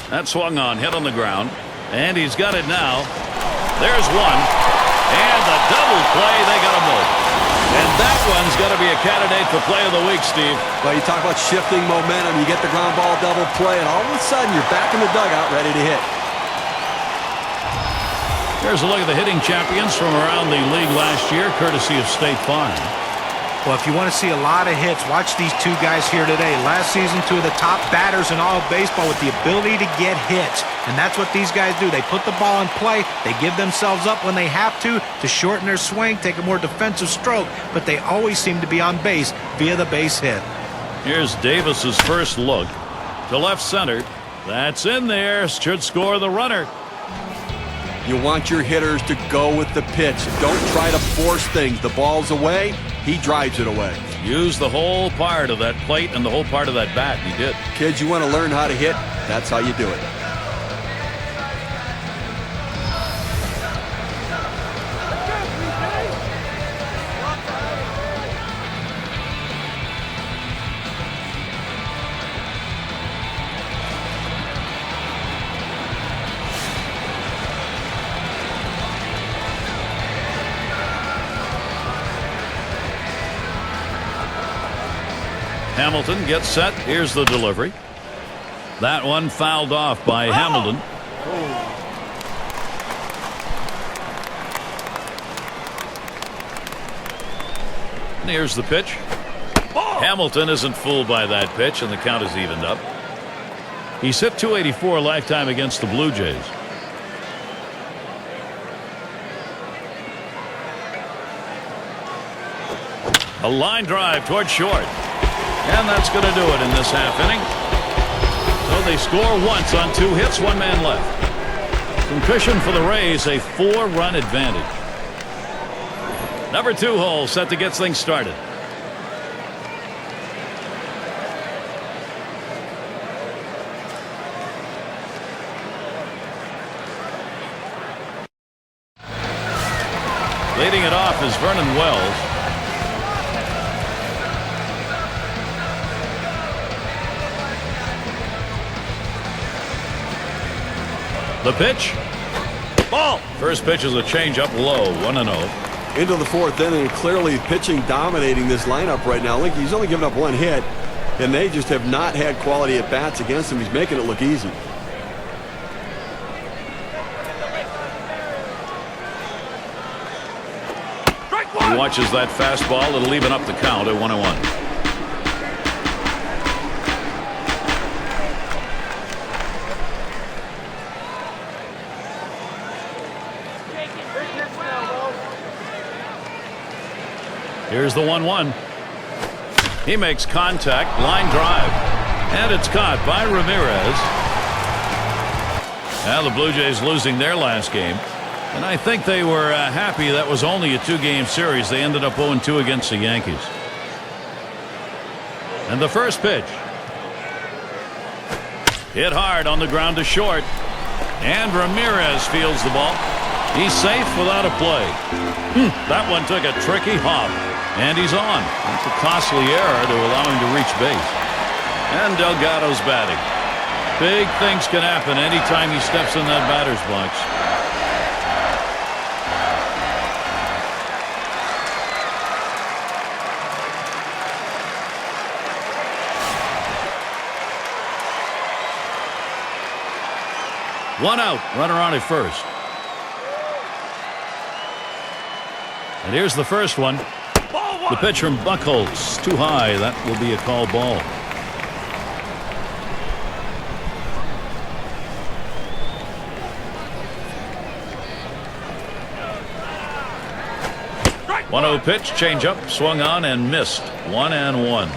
[SPEAKER 2] That swung on, hit on the ground, and he's got it now. There's one, and the double play, they got him both. And that one's got to be a candidate for play of the week, Steve.
[SPEAKER 3] Well, you talk about shifting momentum. You get the ground ball double play, and all of a sudden you're back in the dugout ready to hit.
[SPEAKER 2] Here's a look at the hitting champions from around the league last year, courtesy of State Farm.
[SPEAKER 4] Well, if you want to see a lot of hits, watch these 2 guys here today. Last season, 2 of the top batters in all of baseball with the ability to get hits. And that's what these guys do. They put the ball in play. They give themselves up when they have to shorten their swing, take a more defensive stroke. But they always seem to be on base via the base hit.
[SPEAKER 2] Here's Davis's first look to left center. That's in there. Should score the runner.
[SPEAKER 3] You want your hitters to go with the pitch. Don't try to force things. The ball's away. He drives it away.
[SPEAKER 2] Use the whole part of that plate and the whole part of that bat. He did.
[SPEAKER 3] Kids, you want to learn how to hit? That's how you do it.
[SPEAKER 2] Hamilton gets set. Here's the delivery. That one fouled off by Hamilton. And here's the pitch. Hamilton isn't fooled by that pitch, and the count is evened up. He's hit .284 lifetime against the Blue Jays. A line drive toward short. And that's going to do it in this half inning. So they score once on 2 hits, 1 man left. Some cushion for the Rays, a 4-run advantage. Number 2 hole set to get things started. Leading it off is Vernon Wells. The pitch. Ball. First pitch is a changeup low, 1-0.
[SPEAKER 3] Into the 4th inning, clearly pitching dominating this lineup right now. Look, he's only given up 1 hit, and they just have not had quality at bats against him. He's making it look easy.
[SPEAKER 2] He watches that fastball. It'll even up the count at 1-1. Here's the 1-1. He makes contact, line drive, and it's caught by Ramirez. Now the Blue Jays losing their last game, and I think they were happy that was only a 2-game series. They ended up 0-2 against the Yankees. And the first pitch. Hit hard on the ground to short, and Ramirez fields the ball. He's safe without a play. That one took a tricky hop. And he's on. That's a costly error to allow him to reach base. And Delgado's batting. Big things can happen anytime he steps in that batter's box. One out. Runner on at first. And here's the first one. The pitch from Buchholz, too high. That will be a call ball. Right. 1-0 pitch, changeup, swung on and missed. 1-1.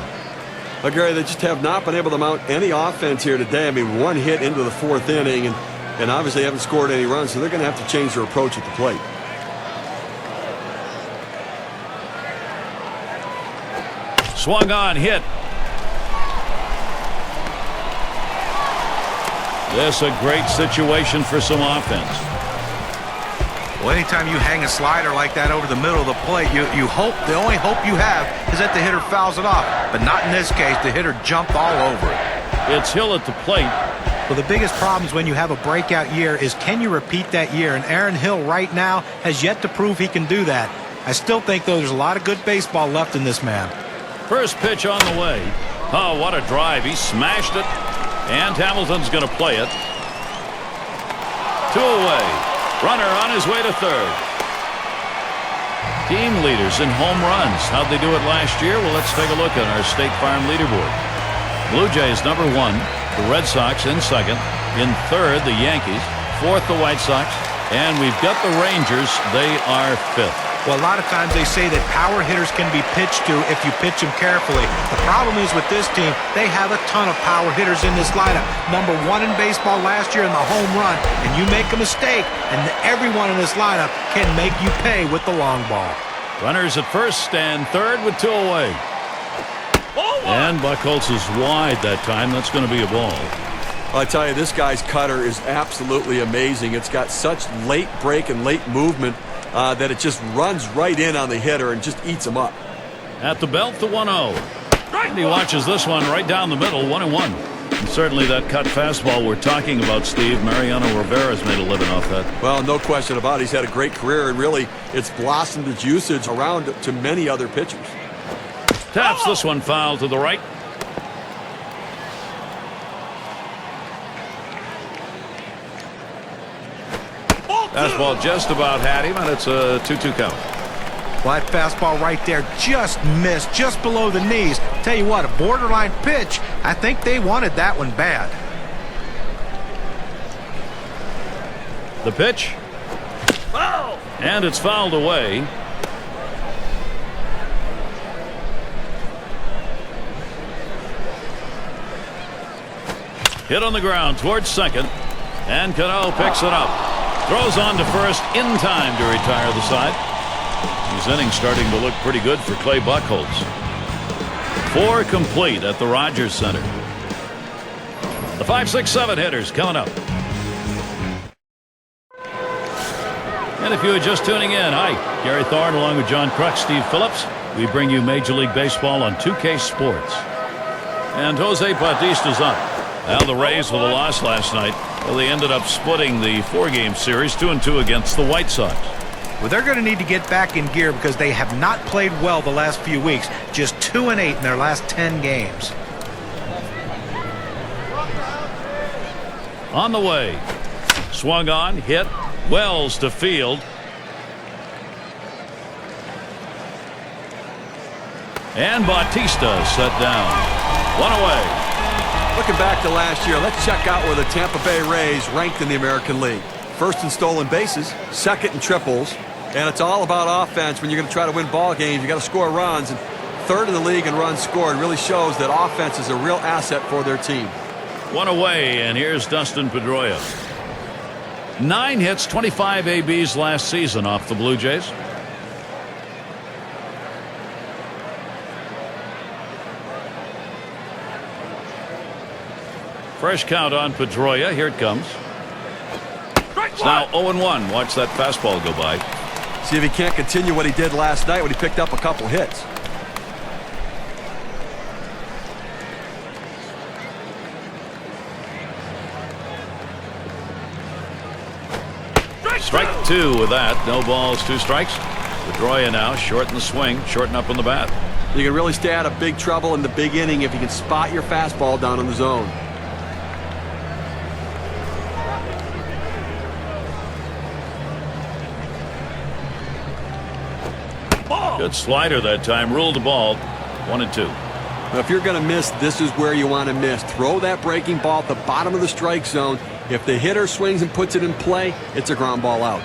[SPEAKER 3] But Gary, they just have not been able to mount any offense here today. I mean, 1 hit into the 4th inning, and obviously haven't scored any runs, so they're going to have to change their approach at the plate.
[SPEAKER 2] Swung on, hit. This a great situation for some offense.
[SPEAKER 4] Well, anytime you hang a slider like that over the middle of the plate, you hope, the only hope you have is that the hitter fouls it off. But not in this case. The hitter jumped all over it.
[SPEAKER 2] It's Hill at the plate.
[SPEAKER 4] Well, the biggest problems when you have a breakout year is can you repeat that year? And Aaron Hill right now has yet to prove he can do that. I still think, though, there's a lot of good baseball left in this man.
[SPEAKER 2] First pitch on the way. Oh, what a drive. He smashed it. And Hamilton's going to play it. 2 away. Runner on his way to third. Team leaders in home runs. How'd they do it last year? Well, let's take a look at our State Farm leaderboard. Blue Jays number 1. The Red Sox in second. In third, the Yankees. Fourth, the White Sox. And we've got the Rangers. They are fifth.
[SPEAKER 4] Well, a lot of times they say that power hitters can be pitched to if you pitch them carefully. The problem is with this team, they have a ton of power hitters in this lineup. Number 1 in baseball last year in the home run. And you make a mistake, and everyone in this lineup can make you pay with the long ball.
[SPEAKER 2] Runners at first and third with 2 away. And Buchholz is wide that time. That's going to be a ball.
[SPEAKER 3] I tell you, this guy's cutter is absolutely amazing. It's got such late break and late movement that it just runs right in on the hitter and just eats him up.
[SPEAKER 2] At the belt, the 1-0. And he watches this one right down the middle, 1-1. And certainly that cut fastball we're talking about, Steve, Mariano Rivera's made a living off that.
[SPEAKER 3] Well, no question about it. He's had a great career, and really it's blossomed its usage around to many other pitchers.
[SPEAKER 2] Taps this one foul to the right. Fastball just about had him, and it's a 2-2 count.
[SPEAKER 4] Well, that fastball right there just missed, just below the knees. Tell you what, a borderline pitch. I think they wanted that one bad.
[SPEAKER 2] The pitch. And it's fouled away. Hit on the ground towards second. And Cano picks it up. Throws on to first in time to retire the side. His inning starting to look pretty good for Clay Buchholz. 4 complete at the Rogers Center. The 5, 6, 7 hitters coming up. And if you are just tuning in, hi, Gary Thorne along with John Kruk, Steve Phillips. We bring you Major League Baseball on 2K Sports. And Jose Bautista's up. Now the Rays with a loss last night. Well, they ended up splitting the 4-game series 2-2 against the White Sox.
[SPEAKER 4] Well, they're going to need to get back in gear because they have not played well the last few weeks. Just 2-8 in their last 10 games.
[SPEAKER 2] On the way. Swung on, hit. Wells to field. And Bautista set down. 1 away.
[SPEAKER 3] Looking back to last year, let's check out where the Tampa Bay Rays ranked in the American League. First in stolen bases, second in triples, and it's all about offense. When you're going to try to win ball games, you got to score runs. And third in the league in runs scored really shows that offense is a real asset for their team.
[SPEAKER 2] 1 away, and here's Dustin Pedroia. 9 hits, 25 ABs last season off the Blue Jays. Fresh count on Pedroia. Here it comes. It's now 0-1. Watch that fastball go by.
[SPEAKER 3] See if he can't continue what he did last night when he picked up a couple hits.
[SPEAKER 2] Strike 2 with that. No balls, 2 strikes. Pedroia now shorten the swing, shorten up on the bat.
[SPEAKER 3] You can really stay out of big trouble in the big inning if you can spot your fastball down in the zone.
[SPEAKER 2] Good slider that time. Ruled the ball. 1-2.
[SPEAKER 3] Now, if you're going to miss, this is where you want to miss. Throw that breaking ball at the bottom of the strike zone. If the hitter swings and puts it in play, it's a ground ball out.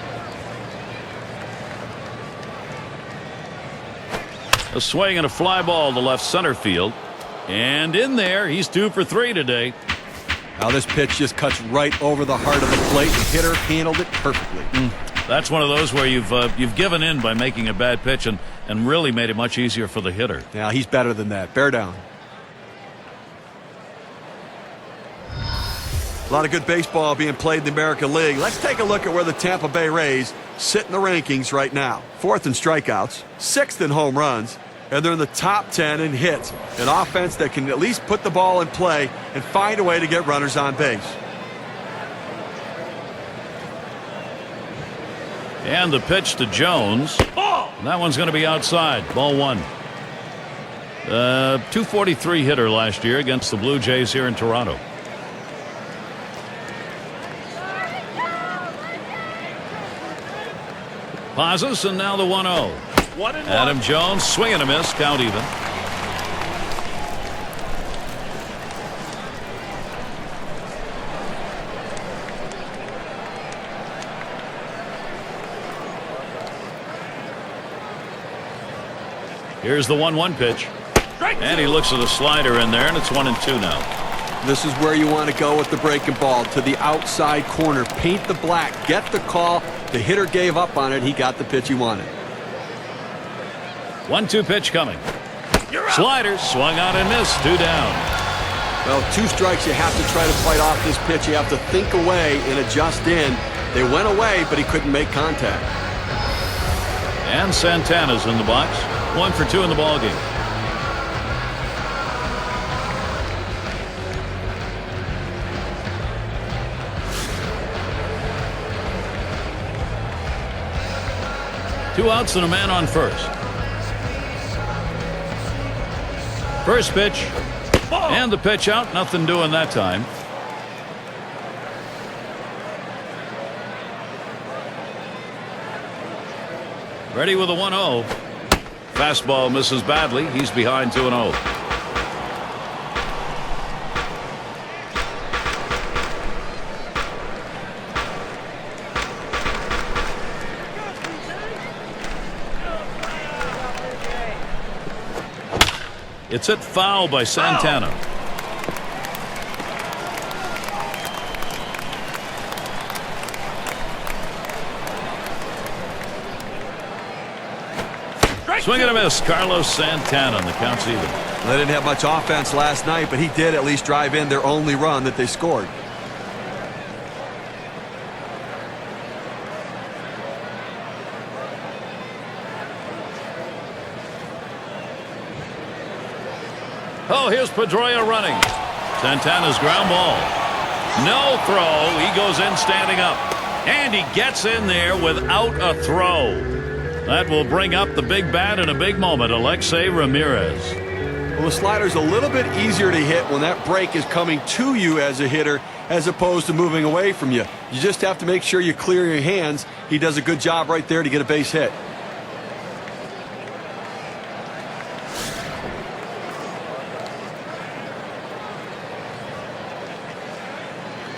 [SPEAKER 2] A swing and a fly ball to left center field. And in there, he's 2 for 3 today.
[SPEAKER 3] Now this pitch just cuts right over the heart of the plate. The hitter handled it perfectly.
[SPEAKER 2] That's one of those where you've given in by making a bad pitch and really made it much easier for the hitter.
[SPEAKER 3] Yeah, he's better than that. Bear down. A lot of good baseball being played in the American League. Let's take a look at where the Tampa Bay Rays sit in the rankings right now. 4th in strikeouts, 6th in home runs, and they're in the top 10 in hits. An offense that can at least put the ball in play and find a way to get runners on base.
[SPEAKER 2] And the pitch to Jones. That one's going to be outside. Ball 1. 243 hitter last year against the Blue Jays here in Toronto. Pauses, and now the 1-0. Adam Jones, swing and a miss, count even. Here's the 1-1 pitch. And he looks at a slider in there, and it's 1-2 now.
[SPEAKER 3] This is where you want to go with the breaking ball, to the outside corner. Paint the black. Get the call. The hitter gave up on it. He got the pitch he wanted.
[SPEAKER 2] 1-2 pitch coming. Slider swung on and missed. 2 down.
[SPEAKER 3] Well, 2 strikes. You have to try to fight off this pitch. You have to think away and adjust in. They went away, but he couldn't make contact.
[SPEAKER 2] And Santana's in the box. 1 for 2 in the ball game. Two outs and a man on first. First pitch. And the pitch out. Nothing doing that time. Ready with a 1-0. Fastball misses badly. He's behind 2-0. It's hit foul by Santana. Swing and a miss. Carlos Santana, and the count's even.
[SPEAKER 3] They didn't have much offense last night, but he did at least drive in their only run that they scored.
[SPEAKER 2] Oh, here's Pedroia running. Santana's ground ball. No throw. He goes in standing up. And he gets in there without a throw. That will bring up the big bat in a big moment, Alexei Ramirez.
[SPEAKER 3] Well, the slider's a little bit easier to hit when that break is coming to you as a hitter as opposed to moving away from you. You just have to make sure you clear your hands. He does a good job right there to get a base hit.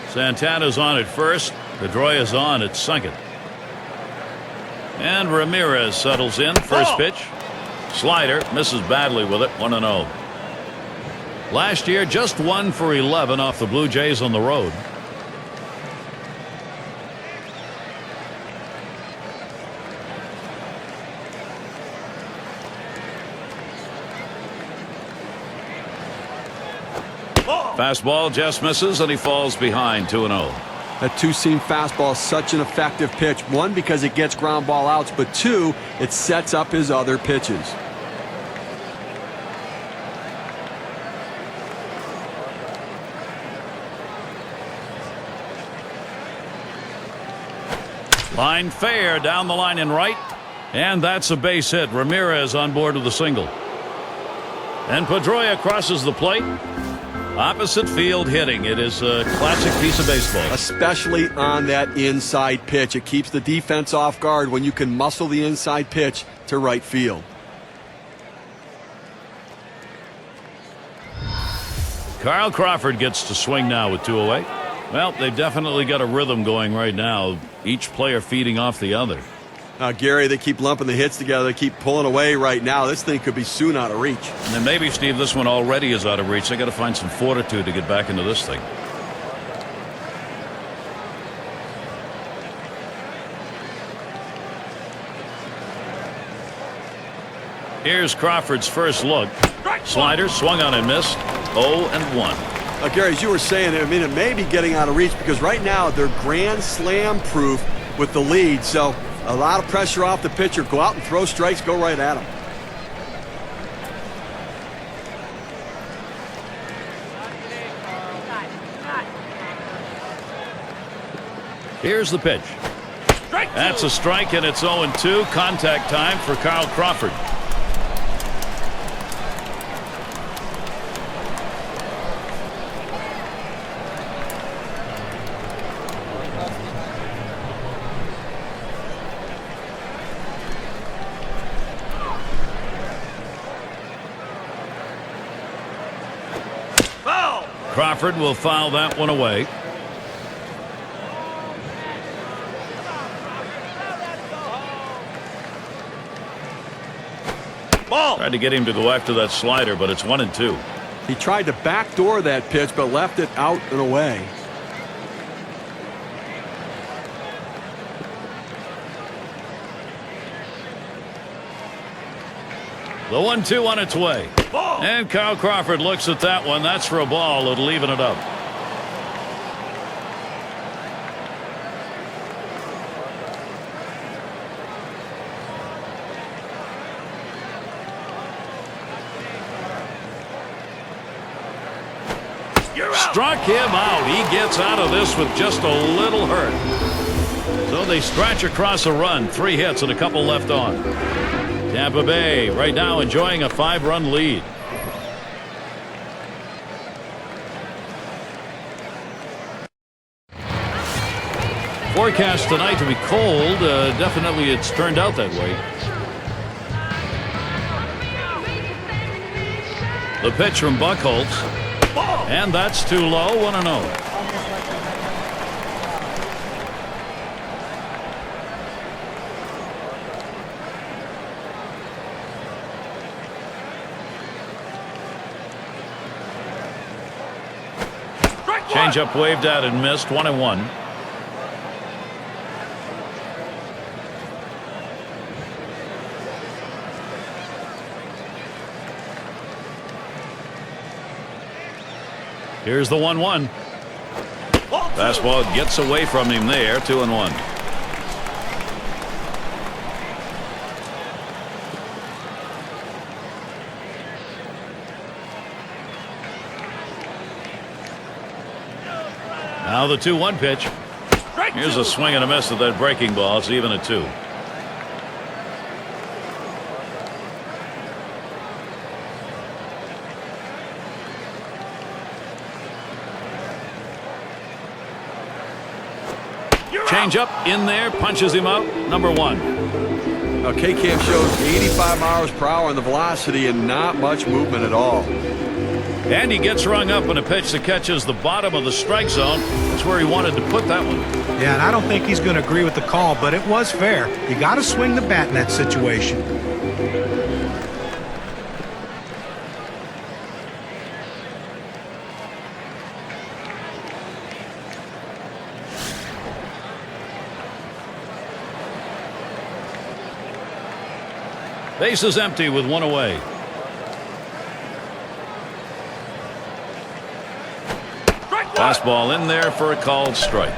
[SPEAKER 2] Santana's on at first. Pedroia's on at second. And Ramirez settles in. First pitch. Slider misses badly with it. 1-0. Last year, just 1 for 11 off the Blue Jays on the road. Fastball just misses, and he falls behind 2-0.
[SPEAKER 3] That two-seam fastball is such an effective pitch. One, because it gets ground ball outs, but two, it sets up his other pitches.
[SPEAKER 2] Line fair down the line and right. And that's a base hit. Ramirez on board with a single. And Pedroia crosses the plate. Opposite field hitting. It is a classic piece of baseball.
[SPEAKER 3] Especially on that inside pitch. It keeps the defense off guard when you can muscle the inside pitch to right field.
[SPEAKER 2] Carl Crawford gets to swing now with 2 away. Well, they've definitely got a rhythm going right now. Each player feeding off the other.
[SPEAKER 3] Gary, they keep lumping the hits together. They keep pulling away right now. This thing could be soon out of reach.
[SPEAKER 2] And then maybe, Steve, this one already is out of reach. They got to find some fortitude to get back into this thing. Here's Crawford's first look. Slider swung on and missed. 0-1.
[SPEAKER 3] Gary, as you were saying, I mean, it may be getting out of reach because right now they're grand slam proof with the lead. So a lot of pressure off the pitcher. Go out and throw strikes. Go right at him.
[SPEAKER 2] Here's the pitch. That's a strike, and it's 0-2. Contact time for Carl Crawford. Crawford will foul that one away. Ball. Tried to get him to go after that slider, but it's 1-2.
[SPEAKER 3] He tried to backdoor that pitch, but left it out and away.
[SPEAKER 2] The 1-2 on its way. Ball. And Carl Crawford looks at that one. That's for a ball and leaving it up. Struck him out. He gets out of this with just a little hurt. So they scratch across a run. 3 hits and a couple left on. Tampa Bay right now enjoying a 5-run lead. Forecast tonight to be cold. Definitely it's turned out that way. The pitch from Buchholz. And that's too low. 1-0. Changeup waved out and missed. 1-1. Here's the 1-1. Fastball gets away from him there. 2-1. Now the 2-1 pitch. Here's a swing and a miss at that breaking ball. It's even at 2. Change up in there, punches him out. Number 1.
[SPEAKER 3] Now K-Camp shows 85 miles per hour on the velocity and not much movement at all.
[SPEAKER 2] And he gets rung up in a pitch that catches the bottom of the strike zone. That's where he wanted to put that one.
[SPEAKER 4] Yeah, and I don't think he's going to agree with the call, but it was fair. You got to swing the bat in that situation.
[SPEAKER 2] Base is empty with 1 away. Fastball in there for a called strike.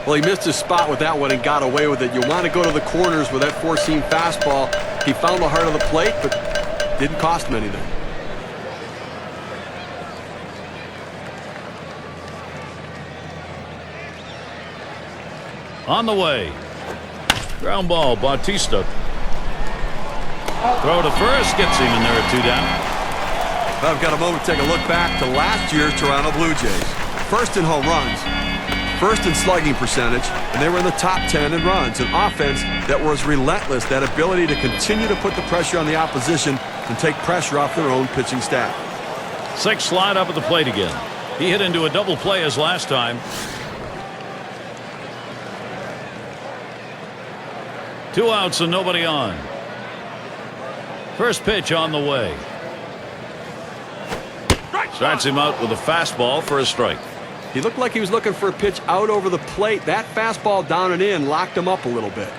[SPEAKER 3] Well, he missed his spot with that one and got away with it. You want to go to the corners with that four-seam fastball. He found the heart of the plate, but didn't cost him anything.
[SPEAKER 2] On the way. Ground ball, Bautista. Throw to first, gets him in there at 2 down.
[SPEAKER 3] I've got a moment to take a look back to last year's Toronto Blue Jays. First in home runs, first in slugging percentage, and they were in the top 10 in runs. An offense that was relentless, that ability to continue to put the pressure on the opposition and take pressure off their own pitching staff.
[SPEAKER 2] 6 slide up at the plate again. He hit into a double play as last time. 2 outs and nobody on. First pitch on the way. Starts him out with a fastball for a strike.
[SPEAKER 3] He looked like he was looking for a pitch out over the plate. That fastball down and in locked him up a little bit.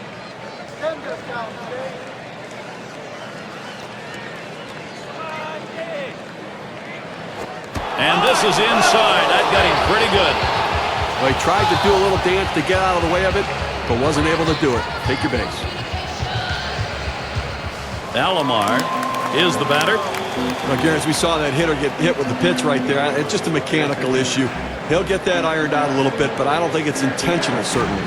[SPEAKER 2] And this is inside. That got him pretty good.
[SPEAKER 3] Well, he tried to do a little dance to get out of the way of it, but wasn't able to do it. Take your base.
[SPEAKER 2] Alomar is the batter.
[SPEAKER 3] Well, Gary, as we saw that hitter get hit with the pitch right there, it's just a mechanical issue. He'll get that ironed out a little bit, but I don't think it's intentional, certainly.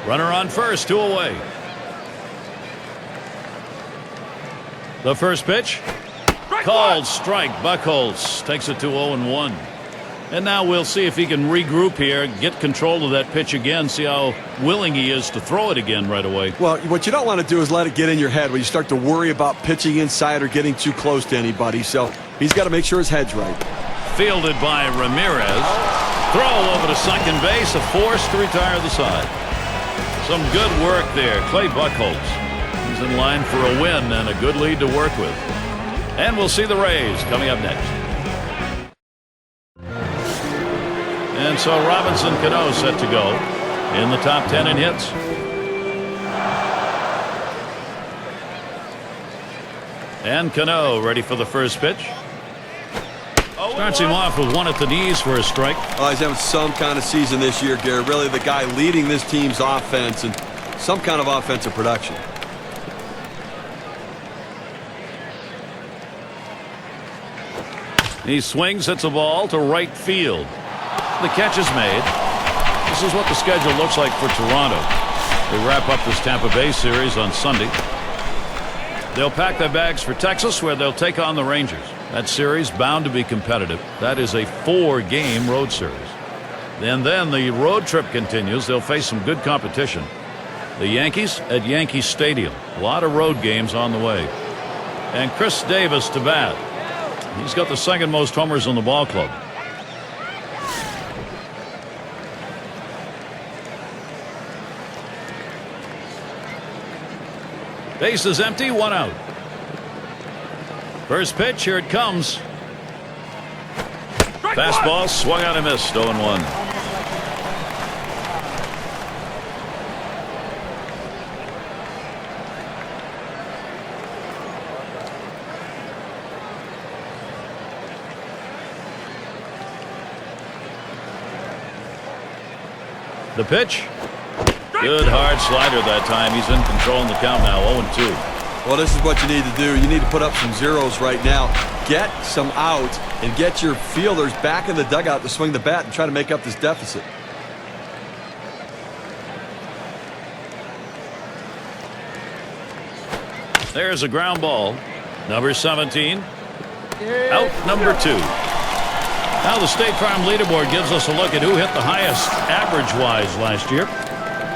[SPEAKER 2] Runner on first, 2 away. The first pitch. Called strike. Buchholz takes it to 0-1. And now we'll see if he can regroup here, get control of that pitch again, see how willing he is to throw it again right away.
[SPEAKER 3] Well, what you don't want to do is let it get in your head when you start to worry about pitching inside or getting too close to anybody. So he's got to make sure his head's right.
[SPEAKER 2] Fielded by Ramirez. Throw over to second base, a force to retire the side. Some good work there. Clay Buchholz. He's in line for a win and a good lead to work with. And we'll see the Rays coming up next. And so Robinson Cano set to go in the top 10 in hits. And Cano ready for the first pitch. Starts him off with 1 at the knees for a strike.
[SPEAKER 3] Oh, he's having some kind of season this year, Gary. Really the guy leading this team's offense and some kind of offensive production.
[SPEAKER 2] He swings, hits a ball to right field. The catch is made. This is what the schedule looks like for Toronto. They wrap up this Tampa Bay series on Sunday. They'll pack their bags for Texas, where they'll take on the Rangers. That series bound to be competitive. That is a 4-game road series. And then the road trip continues. They'll face some good competition. The Yankees at Yankee Stadium. A lot of road games on the way. And Chris Davis to bat. He's got the second most homers in the ball club. Base is empty, 1 out. First pitch, here it comes. Fastball swung on and missed, 0-1. The pitch. Good hard slider that time. He's in control in the count now, 0-2.
[SPEAKER 3] Well, this is what you need to do. You need to put up some zeros right now. Get some outs and get your fielders back in the dugout to swing the bat and try to make up this deficit.
[SPEAKER 2] There's a ground ball. Number 17. Out number 2. Now the State Farm leaderboard gives us a look at who hit the highest average-wise last year.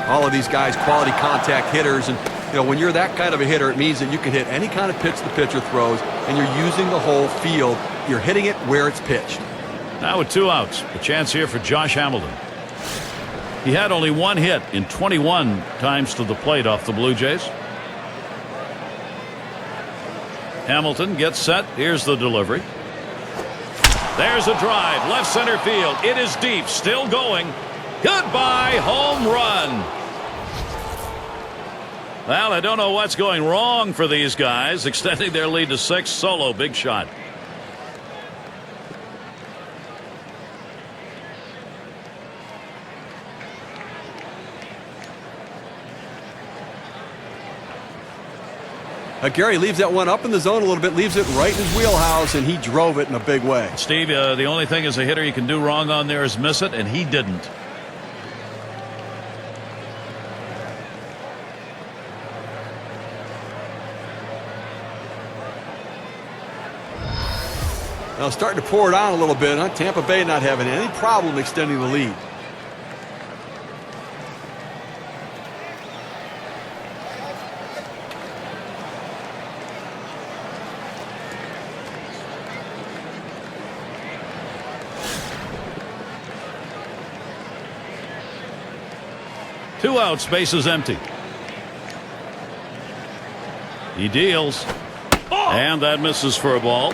[SPEAKER 3] All of these guys, quality contact hitters, and you know, when you're that kind of a hitter, it means that you can hit any kind of pitch the pitcher throws, and you're using the whole field. You're hitting it where it's pitched.
[SPEAKER 2] Now with 2 outs, a chance here for Josh Hamilton. He had only 1 hit in 21 times to the plate off the Blue Jays. Hamilton gets set. Here's the delivery. There's a drive, left center field. It is deep, still going. Goodbye, home run. Well, I don't know what's going wrong for these guys. Extending their lead to 6. Solo, big shot.
[SPEAKER 3] Gary leaves that one up in the zone a little bit, leaves it right in his wheelhouse, and he drove it in a big way.
[SPEAKER 2] Steve, the only thing as a hitter you can do wrong on there is miss it, and he didn't.
[SPEAKER 3] Now starting to pour it on a little bit, huh? Tampa Bay not having any problem extending the lead.
[SPEAKER 2] Two outs, base is empty. He deals. And that misses for a ball.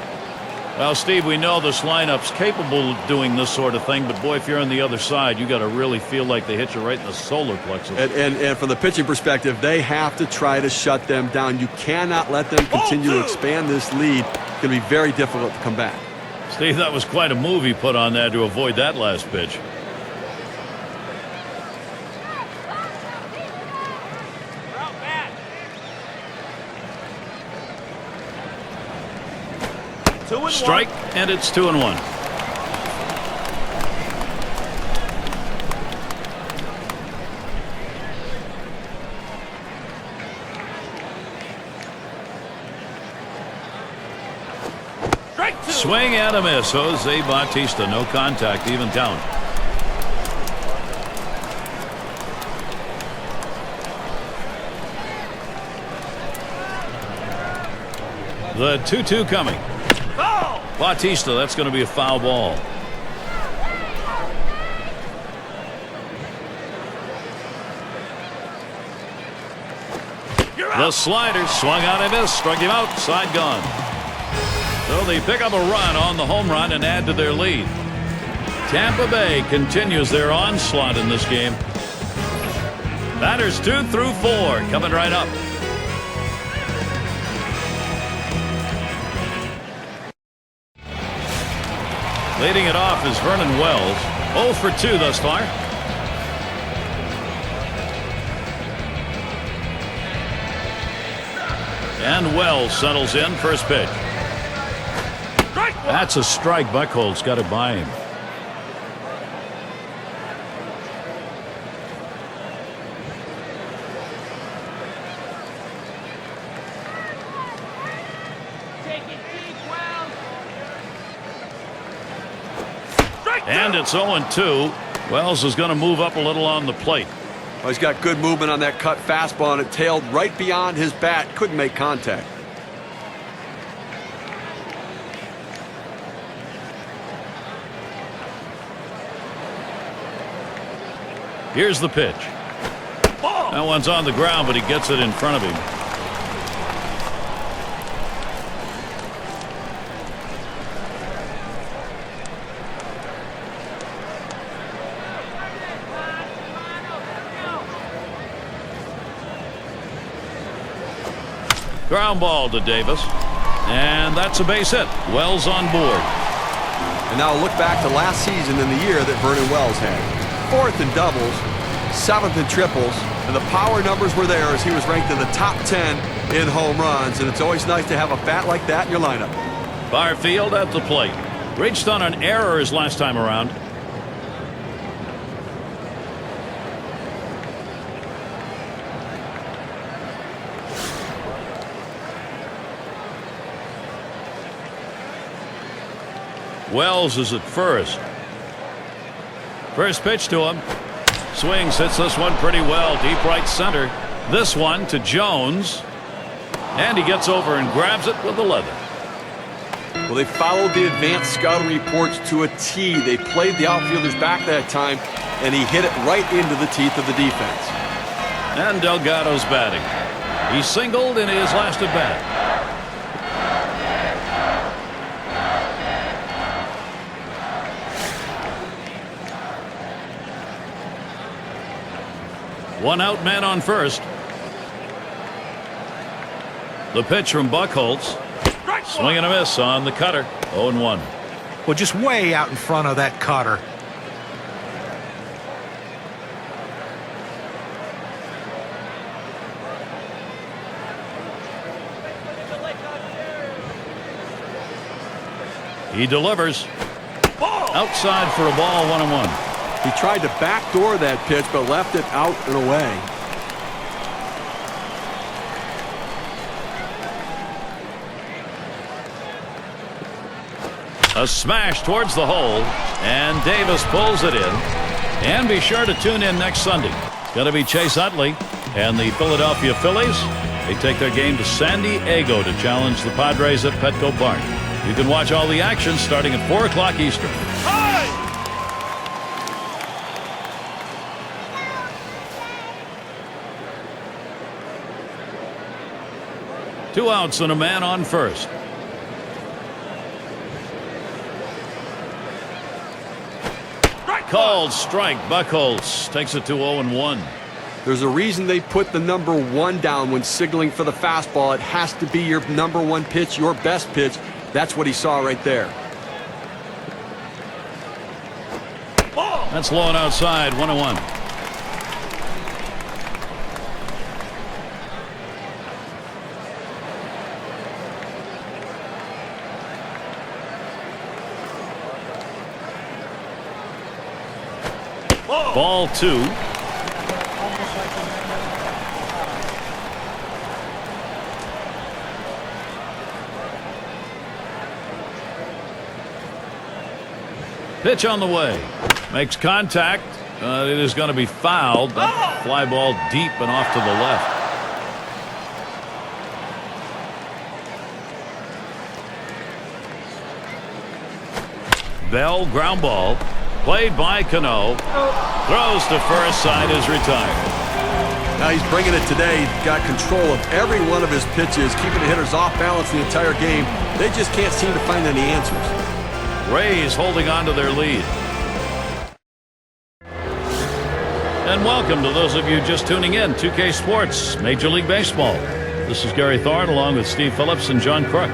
[SPEAKER 2] Well, Steve, we know this lineup's capable of doing this sort of thing, but boy, if you're on the other side, you got to really feel like they hit you right in the solar plexus.
[SPEAKER 3] And from the pitching perspective, they have to try to shut them down. You cannot let them continue to expand this lead. It's going to be very difficult to come back.
[SPEAKER 2] Steve, that was quite a move he put on there to avoid that last pitch. Strike, and it's 2-1. Swing and a miss. Jose Bautista, no contact, even count. The 2-2 coming. Bautista, that's going to be a foul ball. The slider swung on and missed, struck him out, side gone. So they pick up a run on the home run and add to their lead. Tampa Bay continues their onslaught in this game. Batters 2 through 4 coming right up. Leading it off is Vernon Wells. 0 for 2 thus far. And Wells settles in. First pitch. That's a strike. Buchholz got it by him. And it's 0-2. Wells is going to move up a little on the plate.
[SPEAKER 3] Well, he's got good movement on that cut fastball, and it tailed right beyond his bat. Couldn't make contact.
[SPEAKER 2] Here's the pitch. That one's on the ground, but he gets it in front of him. Ground ball to Davis. And that's a base hit. Wells on board.
[SPEAKER 3] And now look back to last season in the year that Vernon Wells had. 4th in doubles, 7th in triples, and the power numbers were there as he was ranked in the top 10 in home runs. And it's always nice to have a bat like that in your lineup.
[SPEAKER 2] Barfield at the plate. Reached on an error his last time around. Wells is at first. First pitch to him. Swings, hits this one pretty well. Deep right center. This one to Jones. And he gets over and grabs it with the leather.
[SPEAKER 3] Well, they followed the advanced scouting reports to a T. They played the outfielders back that time, and he hit it right into the teeth of the defense.
[SPEAKER 2] And Delgado's batting. He singled in his last at bat. One out, man on first. The pitch from Buchholz. Swing and a miss on the cutter. 0-1.
[SPEAKER 4] Well, just way out in front of that cutter.
[SPEAKER 2] He delivers. Outside for a ball, 1-1.
[SPEAKER 3] He tried to backdoor that pitch, but left it out and away.
[SPEAKER 2] A smash towards the hole, and Davis pulls it in. And be sure to tune in next Sunday. It's going to be Chase Utley and the Philadelphia Phillies. They take their game to San Diego to challenge the Padres at Petco Park. You can watch all the action starting at 4 o'clock Eastern. Two outs and a man on first. Called strike. Buchholz takes it to 0-1.
[SPEAKER 3] There's a reason they put the number 1 down when signaling for the fastball. It has to be your number 1 pitch, your best pitch. That's what he saw right there.
[SPEAKER 2] That's low and outside. 1-1. Ball 2. Pitch on the way. Makes contact. It is going to be fouled. That fly ball deep and off to the left. Bell ground ball. Played by Cano. Throws to first. Side is retired.
[SPEAKER 3] Now he's bringing it today. Got control of every one of his pitches, keeping the hitters off balance the entire game. They just can't seem to find any answers.
[SPEAKER 2] Rays holding on to their lead. And welcome to those of you just tuning in. 2K Sports, Major League Baseball. This is Gary Thorne along with Steve Phillips and John Crook.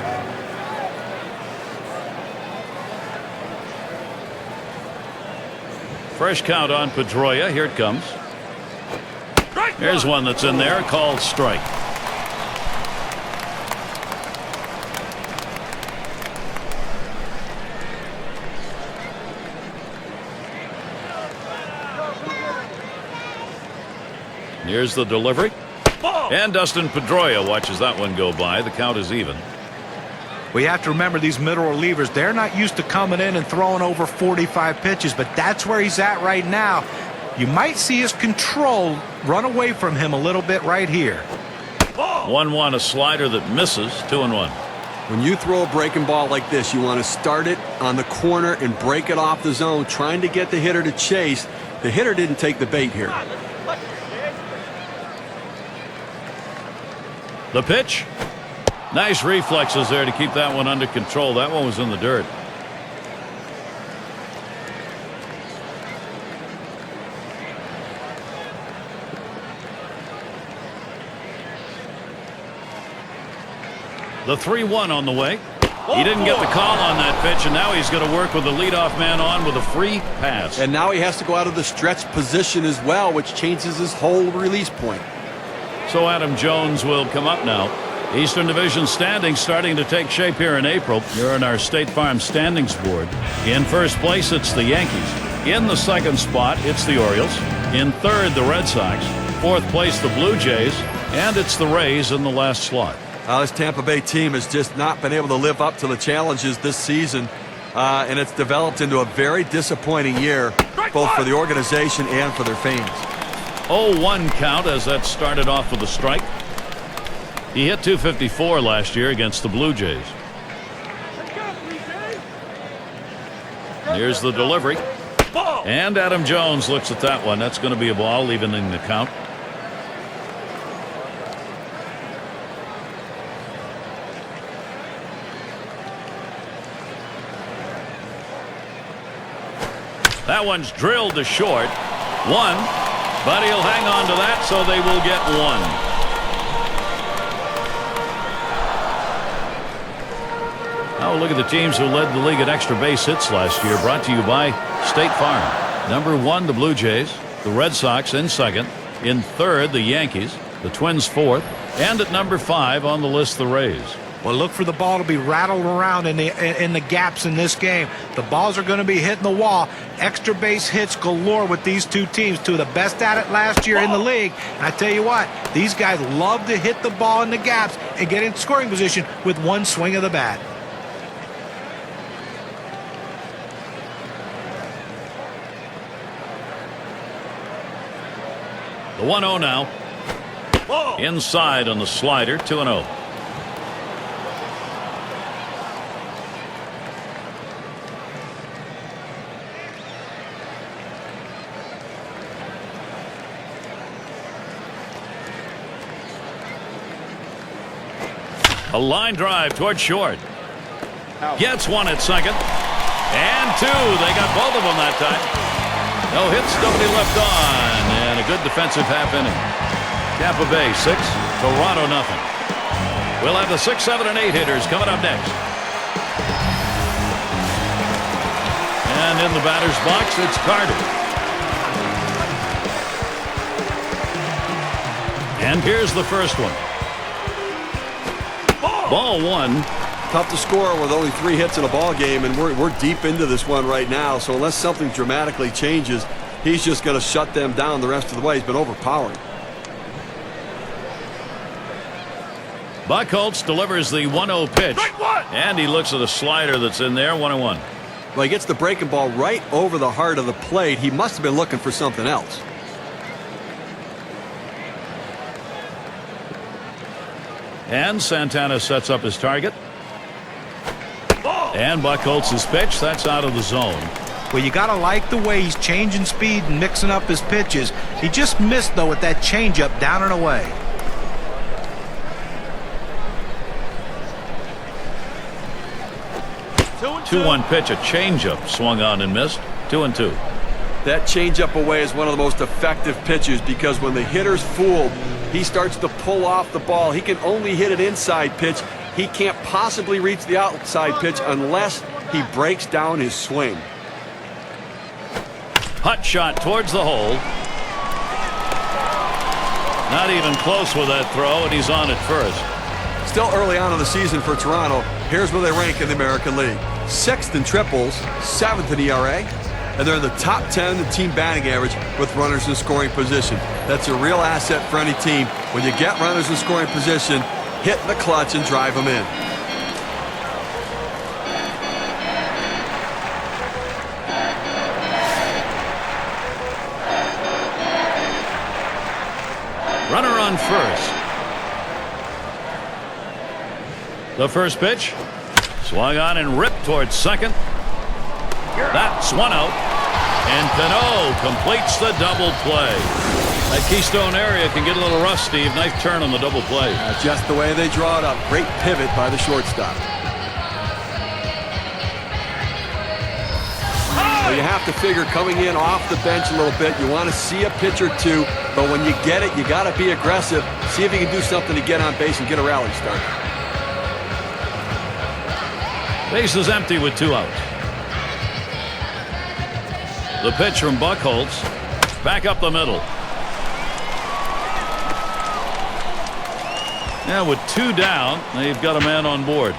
[SPEAKER 2] Fresh count on Pedroia. Here it comes. Here's one that's in there, called strike. Here's the delivery. And Dustin Pedroia watches that one go by. The count is even.
[SPEAKER 4] Well, you have to remember these middle relievers, they're not used to coming in and throwing over 45 pitches, but that's where he's at right now. You might see his control run away from him a little bit right here.
[SPEAKER 2] 1-1, a slider that misses. 2-1.
[SPEAKER 3] When you throw a breaking ball like this, you want to start it on the corner and break it off the zone, trying to get the hitter to chase. The hitter didn't take the bait here.
[SPEAKER 2] The pitch. Nice reflexes there to keep that one under control. That one was in the dirt. The 3-1 on the way. He didn't get the call on that pitch, and now he's going to work with the leadoff man on with a free pass.
[SPEAKER 3] And now he has to go out of the stretch position as well, which changes his whole release point.
[SPEAKER 2] So Adam Jones will come up now. Eastern Division standings starting to take shape here in April. You're in our State Farm standings board. In first place, it's the Yankees. In the second spot, it's the Orioles. In third, the Red Sox. Fourth place, the Blue Jays. And it's the Rays in the last slot.
[SPEAKER 3] This Tampa Bay team has just not been able to live up to the challenges this season, and it's developed into a very disappointing year, both for the organization and for their fans.
[SPEAKER 2] 0-1 count as that started off with a strike. He hit .254 last year against the Blue Jays. Here's the delivery. And Adam Jones looks at that one. That's going to be a ball, evening the count. That one's drilled to short. 1, but he'll hang on to that, so they will get 1. Now look at the teams who led the league at extra base hits last year, brought to you by State Farm. Number 1, the Blue Jays. The Red Sox in second. In third, the Yankees. The Twins fourth. And at number 5 on the list, the Rays.
[SPEAKER 4] Well, look for the ball to be rattled around in the gaps in this game. The balls are going to be hitting the wall. Extra base hits galore with these two teams. Two of the best at it last year in the league. And I tell you what, these guys love to hit the ball in the gaps and get in scoring position with one swing of the bat.
[SPEAKER 2] The 1-0 now. Inside on the slider, 2-0. A line drive toward short. Gets 1 at second. And 2. They got both of them that time. No hits, nobody left on. And a good defensive half inning. Tampa Bay 6, Toronto nothing. We'll have the 6, 7, and 8 hitters coming up next. And in the batter's box, it's Carter. And here's the first one. Ball 1.
[SPEAKER 3] Tough to score with only 3 hits in a ball game, and we're deep into this one right now. So unless something dramatically changes, he's just going to shut them down the rest of the way. He's been overpowering.
[SPEAKER 2] Buchholz delivers the 1-0 pitch, and he looks at a slider that's in there. 1-1.
[SPEAKER 3] Well, he gets the breaking ball right over the heart of the plate. He must have been looking for something else.
[SPEAKER 2] And Santana sets up his target. And Buchholz's pitch, that's out of the zone.
[SPEAKER 4] Well, you got to like the way he's changing speed and mixing up his pitches. He just missed, though, with that changeup down and away.
[SPEAKER 2] 2-1 pitch, a changeup swung on and missed. 2-2.
[SPEAKER 3] That changeup away is one of the most effective pitches because when the hitter's fooled, he starts to pull off the ball. He can only hit an inside pitch. He can't possibly reach the outside pitch unless he breaks down his swing.
[SPEAKER 2] Hot shot towards the hole. Not even close with that throw, and he's on at first.
[SPEAKER 3] Still early on in the season for Toronto. Here's where they rank in the American League. 6th in triples, 7th in ERA, and they're in the top 10 in team batting average with runners in scoring position. That's a real asset for any team. When you get runners in scoring position, hit the clutch and drive them in.
[SPEAKER 2] Runner on first. The first pitch. Swung on and ripped towards second. That's one out. And Cano completes the double play. That Keystone area can get a little rough, Steve. Nice turn on the double play.
[SPEAKER 3] Just the way they draw it up. Great pivot by the shortstop. Well, you have to figure coming in off the bench a little bit. You want to see a pitch or two, but when you get it, you got to be aggressive. See if you can do something to get on base and get a rally started.
[SPEAKER 2] Base is empty with 2 outs. The pitch from Buchholz. Back up the middle. Yeah, with 2 down, they've got a man on board.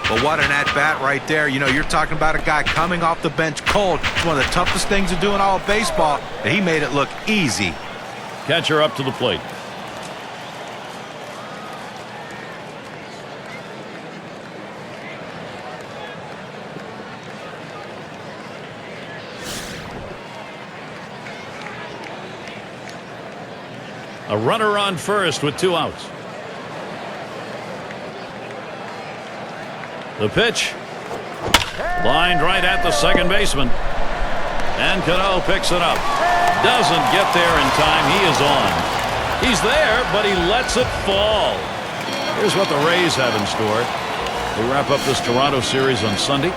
[SPEAKER 4] Well, what an at-bat right there. You know, you're talking about a guy coming off the bench cold. It's one of the toughest things to do in all of baseball, and he made it look easy.
[SPEAKER 2] Catcher up to the plate. A runner on first with 2 outs. The pitch. Lined right at the second baseman. And Cano picks it up. Doesn't get there in time. He is on. He's there, but he lets it fall. Here's what the Rays have in store. They wrap up this Toronto series on Sunday.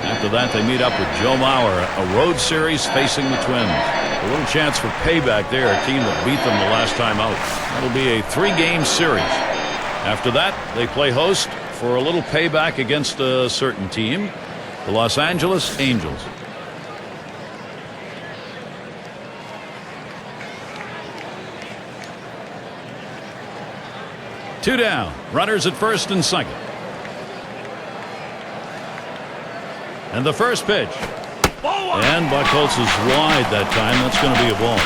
[SPEAKER 2] After that, they meet up with Joe Mauer, a road series facing the Twins. A little chance for payback there, a team that beat them the last time out. That'll be a 3-game series. After that, they play host for a little payback against a certain team, the Los Angeles Angels. Two down, runners at first and second. And the first pitch. And Buchholz is wide that time. That's going to be a ball.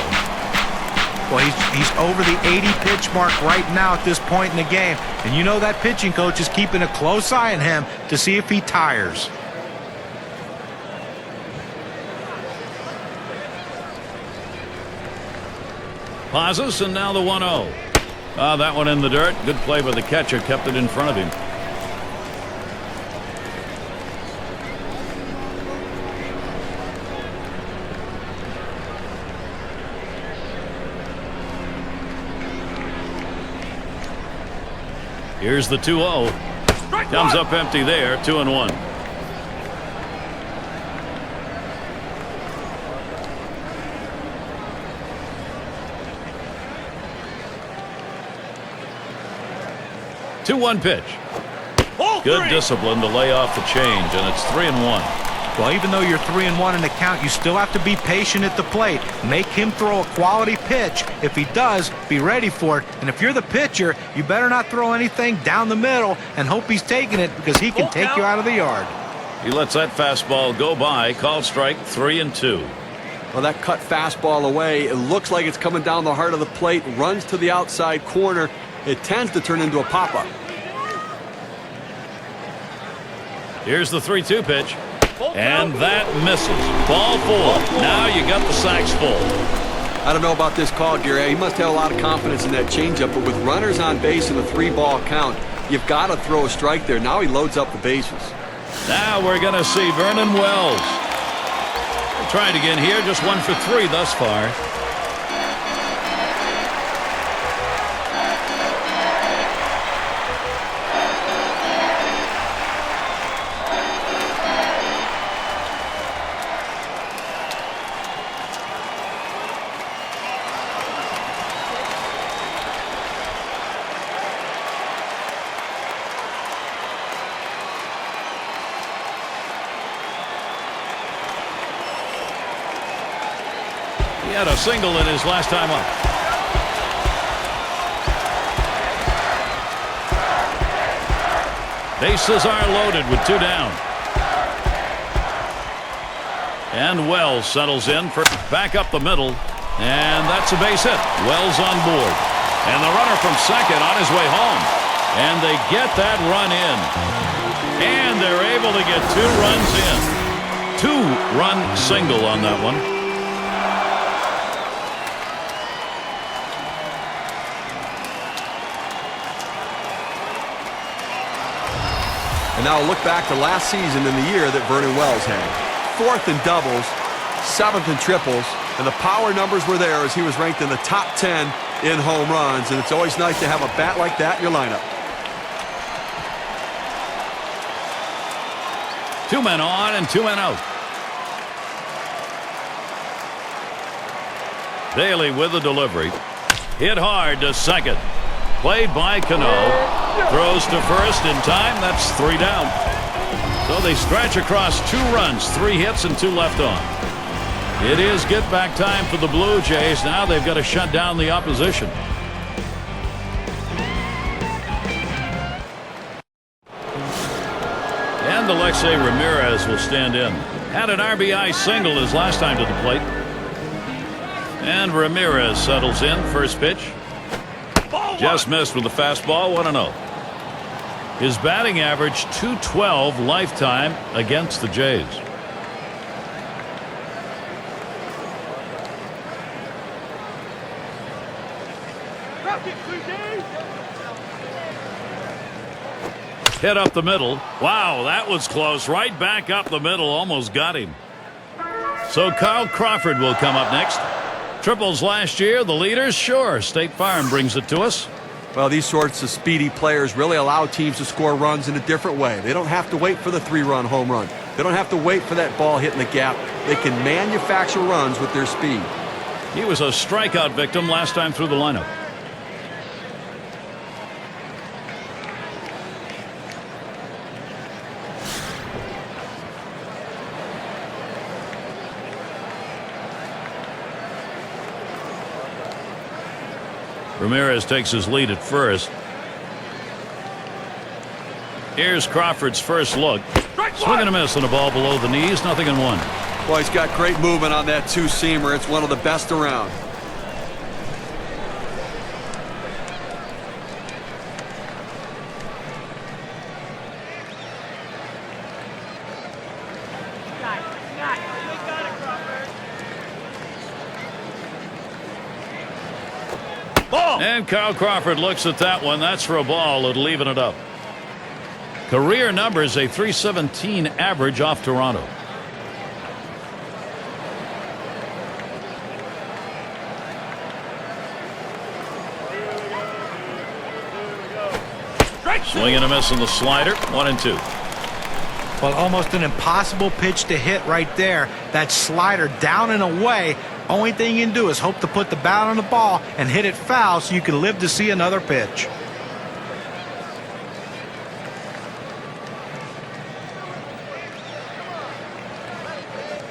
[SPEAKER 4] Well, he's over the 80-pitch mark right now at this point in the game. And you know that pitching coach is keeping a close eye on him to see if he tires.
[SPEAKER 2] Pauses, and now the 1-0. That one in the dirt. Good play by the catcher. Kept it in front of him. Here's the 2-0. Comes up empty there. 2-1. Two-one pitch. Good discipline to lay off the change, and it's 3-1.
[SPEAKER 4] Well, even though you're 3-1 in the count, you still have to be patient at the plate. Make him throw a quality pitch. If he does, be ready for it. And if you're the pitcher, you better not throw anything down the middle and hope he's taking it, because he can take you out of the yard.
[SPEAKER 2] He lets that fastball go by. Called strike, 3-2.
[SPEAKER 3] Well, that cut fastball away. It looks like it's coming down the heart of the plate. Runs to the outside corner. It tends to turn into a pop-up.
[SPEAKER 2] Here's the 3-2 pitch. And that misses. Ball 4. Now you got the sacks full.
[SPEAKER 3] I don't know about this call, Gary. He must have a lot of confidence in that changeup, but with runners on base and a 3-ball count, you've got to throw a strike there. Now he loads up the bases.
[SPEAKER 2] Now we're going to see Vernon Wells. Trying again here. Just 1 for 3 thus far. He had a single in his last time up. Bases are loaded with 2 down. And Wells settles in for back up the middle. And that's a base hit. Wells on board. And the runner from second on his way home. And they get that run in. And they're able to get 2 runs in. 2-run single on that one.
[SPEAKER 3] And now look back to last season in the year that Vernon Wells had. 4th in doubles, 7th in triples, and the power numbers were there as he was ranked in the top 10 in home runs. And it's always nice to have a bat like that in your lineup.
[SPEAKER 2] 2 men on and 2 men out. Daly with the delivery. Hit hard to second. Played by Cano. Throws to first in time. That's 3 down. So they stretch across 2 runs, 3 hits and 2 left on. It is get back time for the Blue Jays. Now they've got to shut down the opposition. And Alexei Ramirez will stand in. Had an RBI single his last time to the plate. And Ramirez settles in. First pitch. Just missed with the fastball. 1-0. His batting average .212 lifetime against the Jays. Hit up the middle. Wow, that was close. Right back up the middle. Almost got him. So Carl Crawford will come up next. Triples last year, the leaders, sure. State Farm brings it to us.
[SPEAKER 3] Well, these sorts of speedy players really allow teams to score runs in a different way. They don't have to wait for the 3-run home run. They don't have to wait for that ball hitting the gap. They can manufacture runs with their speed.
[SPEAKER 2] He was a strikeout victim last time through the lineup. Ramirez takes his lead at first. Here's Crawford's first look. Swing and a miss on a ball below the knees. 0-1.
[SPEAKER 3] Boy, he's got great movement on that 2-seamer. It's one of the best around.
[SPEAKER 2] And Carl Crawford looks at that one. That's for a ball. It'll even it up. Career numbers, a .317 average off Toronto. Swing and a miss on the slider. 1-2.
[SPEAKER 4] Well, almost an impossible pitch to hit right there. That slider down and away. Only thing you can do is hope to put the bat on the ball and hit it foul so you can live to see another pitch.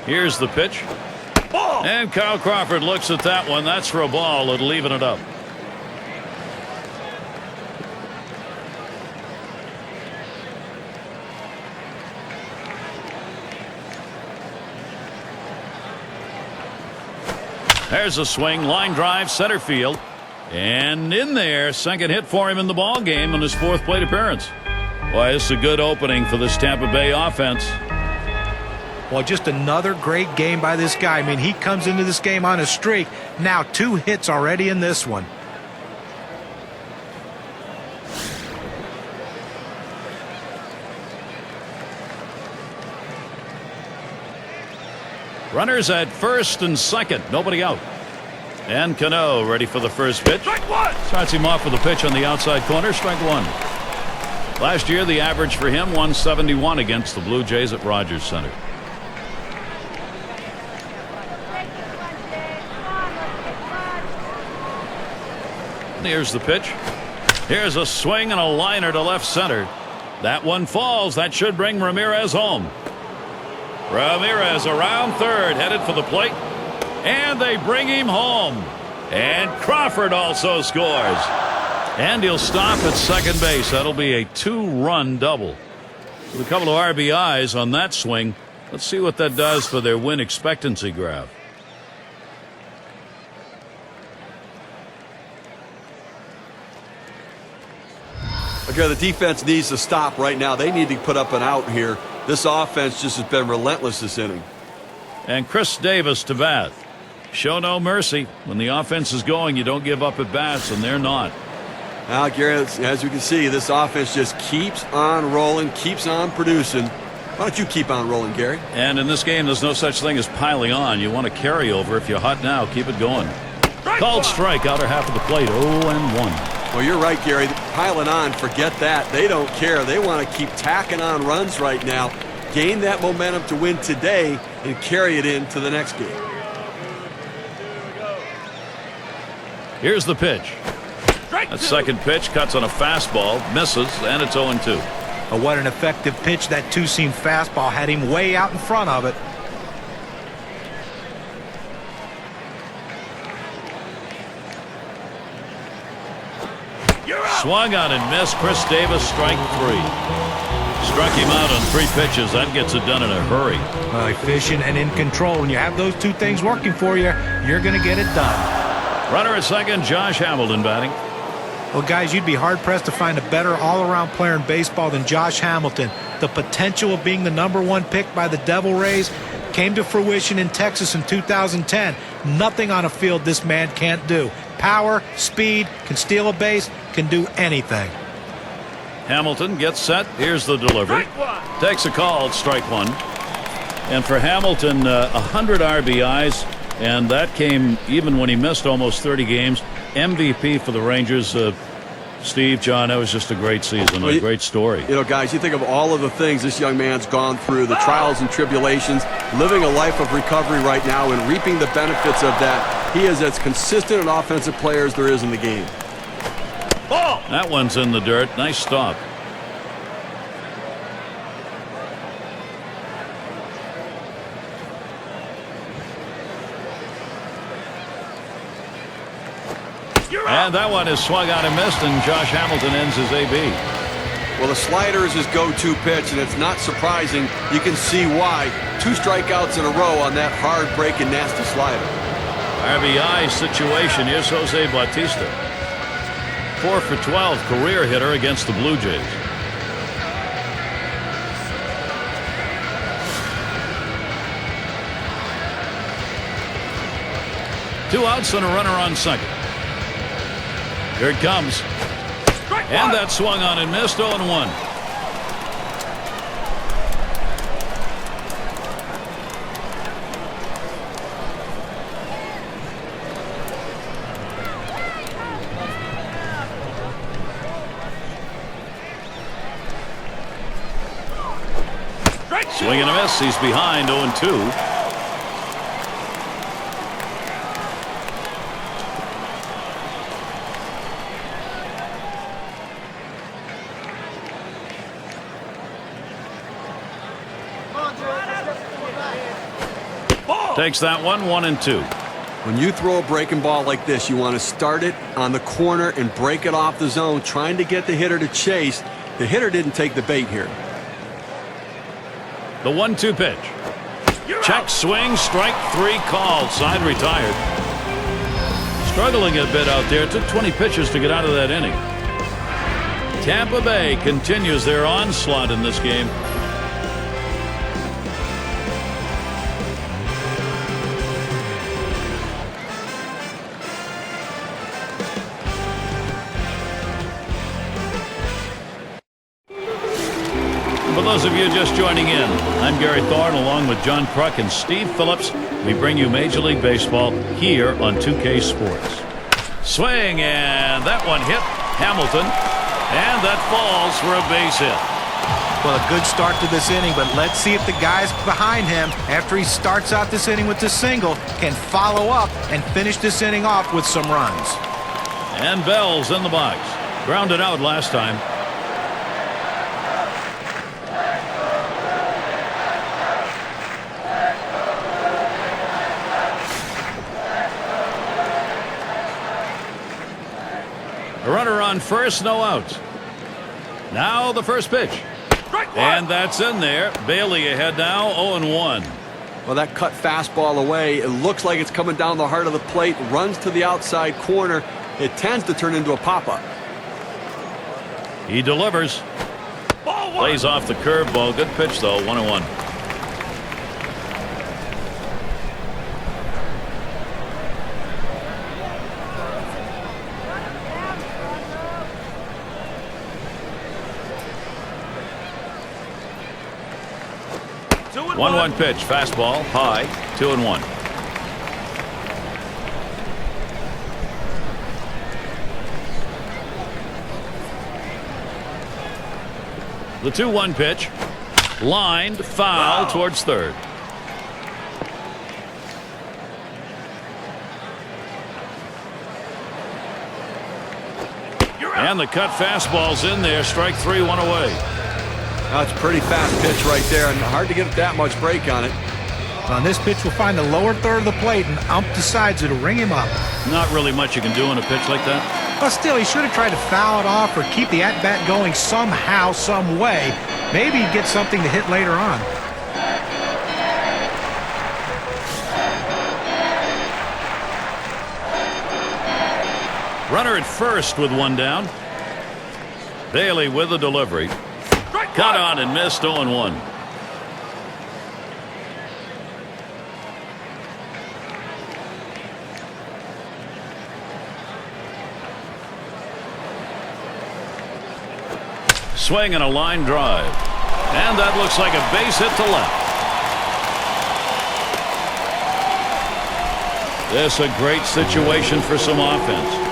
[SPEAKER 2] Here's the pitch. And Kyle Crawford looks at that one. That's for a ball. It'll even it up. There's a swing, line drive, center field, and in there. Second hit for him in the ball game on his 4th plate appearance. Boy, this is a good opening for this Tampa Bay offense.
[SPEAKER 4] Well, just another great game by this guy. I mean, he comes into this game on a streak. Now 2 hits already in this one.
[SPEAKER 2] Runners at first and second. Nobody out. And Cano ready for the first pitch. Starts him off with a pitch on the outside corner. Strike 1. Last year, the average for him, 171 against the Blue Jays at Rogers Center. And here's the pitch. Here's a swing and a liner to left center. That one falls. That should bring Ramirez home. Ramirez around third, headed for the plate. And they bring him home. And Crawford also scores. And he'll stop at second base. That'll be a 2-run double. With a couple of RBIs on that swing. Let's see what that does for their win expectancy graph.
[SPEAKER 3] Okay, the defense needs to stop right now. They need to put up an out here. This offense just has been relentless this inning.
[SPEAKER 2] And Chris Davis to bat. Show no mercy. When the offense is going, you don't give up at bats, and they're not.
[SPEAKER 3] Now, Garrett, as you can see, this offense just keeps on rolling, keeps on producing. Why don't you keep on rolling, Gary?
[SPEAKER 2] And in this game, there's no such thing as piling on. You want to carry over. If you're hot now, keep it going. Called strike, outer half of the plate, 0-1.
[SPEAKER 3] Well, you're right, Gary. Piling on, forget that. They don't care. They want to keep tacking on runs right now, gain that momentum to win today, and carry it into the next game.
[SPEAKER 2] Here's the pitch. That second pitch cuts on a fastball, misses, and it's 0-2.
[SPEAKER 4] Oh, what an effective pitch. That two-seam fastball had him way out in front of it.
[SPEAKER 2] Swung on and missed. Chris Davis, strike 3. Struck him out on 3 pitches. That gets it done in a hurry.
[SPEAKER 4] Well, efficient and in control. When you have those two things working for you, you're going to get it done.
[SPEAKER 2] Runner at second, Josh Hamilton batting.
[SPEAKER 4] Well, guys, you'd be hard-pressed to find a better all-around player in baseball than Josh Hamilton. The potential of being the #1 pick by the Devil Rays came to fruition in Texas in 2010. Nothing on a field this man can't do. Power, speed, can steal a base, can do anything.
[SPEAKER 2] Hamilton gets set. Here's the delivery. Takes a call, strike 1. And for Hamilton, 100 RBIs, and that came even when he missed almost 30 games. MVP for the Rangers. Steve, John, that was just a great season, a great story.
[SPEAKER 3] You know, guys, you think of all of the things this young man's gone through, the trials and tribulations, living a life of recovery right now and reaping the benefits of that. He is as consistent an offensive player as there is in the game.
[SPEAKER 2] That one's in the dirt. Nice stop. And that one is swung out and missed, and Josh Hamilton ends his AB.
[SPEAKER 3] Well, the slider is his go-to pitch, and it's not surprising. You can see why. 2 strikeouts in a row on that hard-breaking, nasty slider.
[SPEAKER 2] RBI situation. Here's Jose Bautista. 4 for 12 career hitter against the Blue Jays. Two outs and a runner on second. Here it comes. And that swung on and missed. 0-1. Swing and a miss. He's behind. 0-2. Takes that one. 1-2.
[SPEAKER 3] When you throw a breaking ball like this, you want to start it on the corner and break it off the zone, trying to get the hitter to chase. The hitter didn't take the bait here.
[SPEAKER 2] The 1-2 pitch. Check swing, strike 3 called. Side retired. Struggling a bit out there. Took 20 pitches to get out of that inning. Tampa Bay continues their onslaught in this game. For those of you just joining in, I'm Gary Thorne along with John Kruk and Steve Phillips. We bring you Major League Baseball here on 2K Sports. Swing, and that one hit Hamilton, and that falls for a base hit.
[SPEAKER 4] Well, a good start to this inning, but let's see if the guys behind him, after he starts out this inning with the single, can follow up and finish this inning off with some runs.
[SPEAKER 2] And Bell's in the box. Grounded out last time. A runner on first, no outs. Now the first pitch. And that's in there. Bailey ahead now, 0-1.
[SPEAKER 3] Well, that cut fastball away. It looks like it's coming down the heart of the plate. Runs to the outside corner. It tends to turn into a pop-up.
[SPEAKER 2] He delivers. Plays off the curveball. Good pitch, though. 1-1. 1-1 pitch, fastball, high, 2-1. The 2-1 pitch, lined, foul towards third. And the cut fastball's in there. Strike 3, 1 away.
[SPEAKER 3] That's a pretty fast pitch right there, and hard to get that much break on it.
[SPEAKER 4] On this pitch, we'll find the lower third of the plate, and ump decides it'll ring him up.
[SPEAKER 2] Not really much you can do in a pitch like that.
[SPEAKER 4] But still, he should have tried to foul it off or keep the at-bat going somehow, some way. Maybe he'd get something to hit later on.
[SPEAKER 2] Runner at first with one down. Bailey with the delivery. Cut on and missed, 0-1. Swing and a line drive. And that looks like a base hit to left. This a great situation for some offense.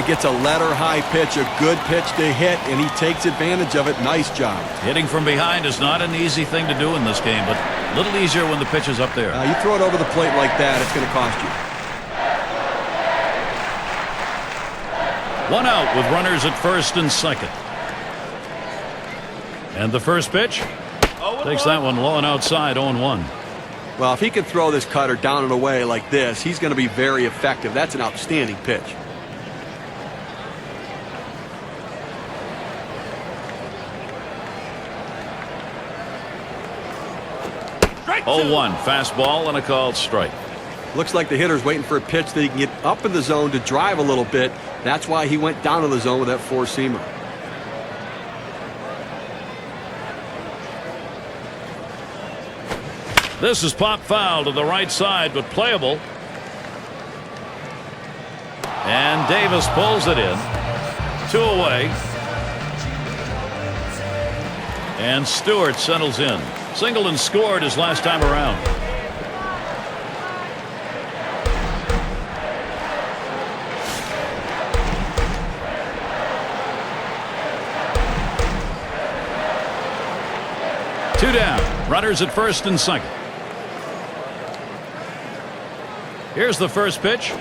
[SPEAKER 3] Gets a letter high pitch, a good pitch to hit, and he takes advantage of it. Nice job.
[SPEAKER 2] Hitting from behind is not an easy thing to do in this game, but a little easier when the pitch is up there.
[SPEAKER 3] You throw it over the plate like that, it's going to cost you.
[SPEAKER 2] One out with runners at first and second. And the first pitch takes that one low and outside, 0-1.
[SPEAKER 3] Well, if he can throw this cutter down and away like this, he's going to be very effective. That's an outstanding pitch.
[SPEAKER 2] 0-1 fastball and a called strike.
[SPEAKER 3] Looks like the hitter's waiting for a pitch that he can get up in the zone to drive a little bit. That's why he went down to the zone with that four-seamer.
[SPEAKER 2] This is pop foul to the right side, but playable. And Davis pulls it in. 2 away. And Stewart settles in. Singled and scored his last time around. Two down. Runners at first and second. Here's the first pitch.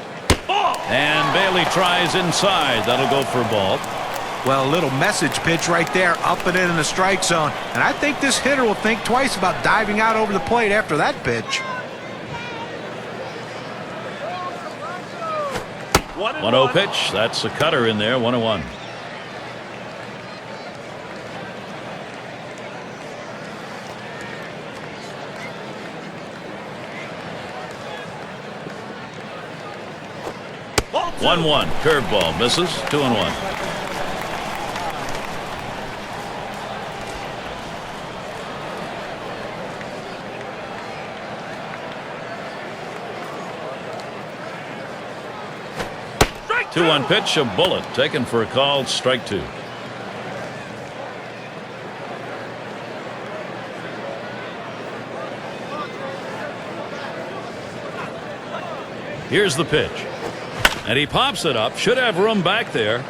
[SPEAKER 2] And Bailey tries inside. That'll go for a ball.
[SPEAKER 4] Well, a little message pitch right there, up and in the strike zone. And I think this hitter will think twice about diving out over the plate after that pitch.
[SPEAKER 2] 1-0 pitch. That's a cutter in there, 1-1. One curveball misses. 2-1. Strike 2-1 pitch, a bullet taken for a called strike 2. Here's the pitch. And he pops it up. Should have room back there.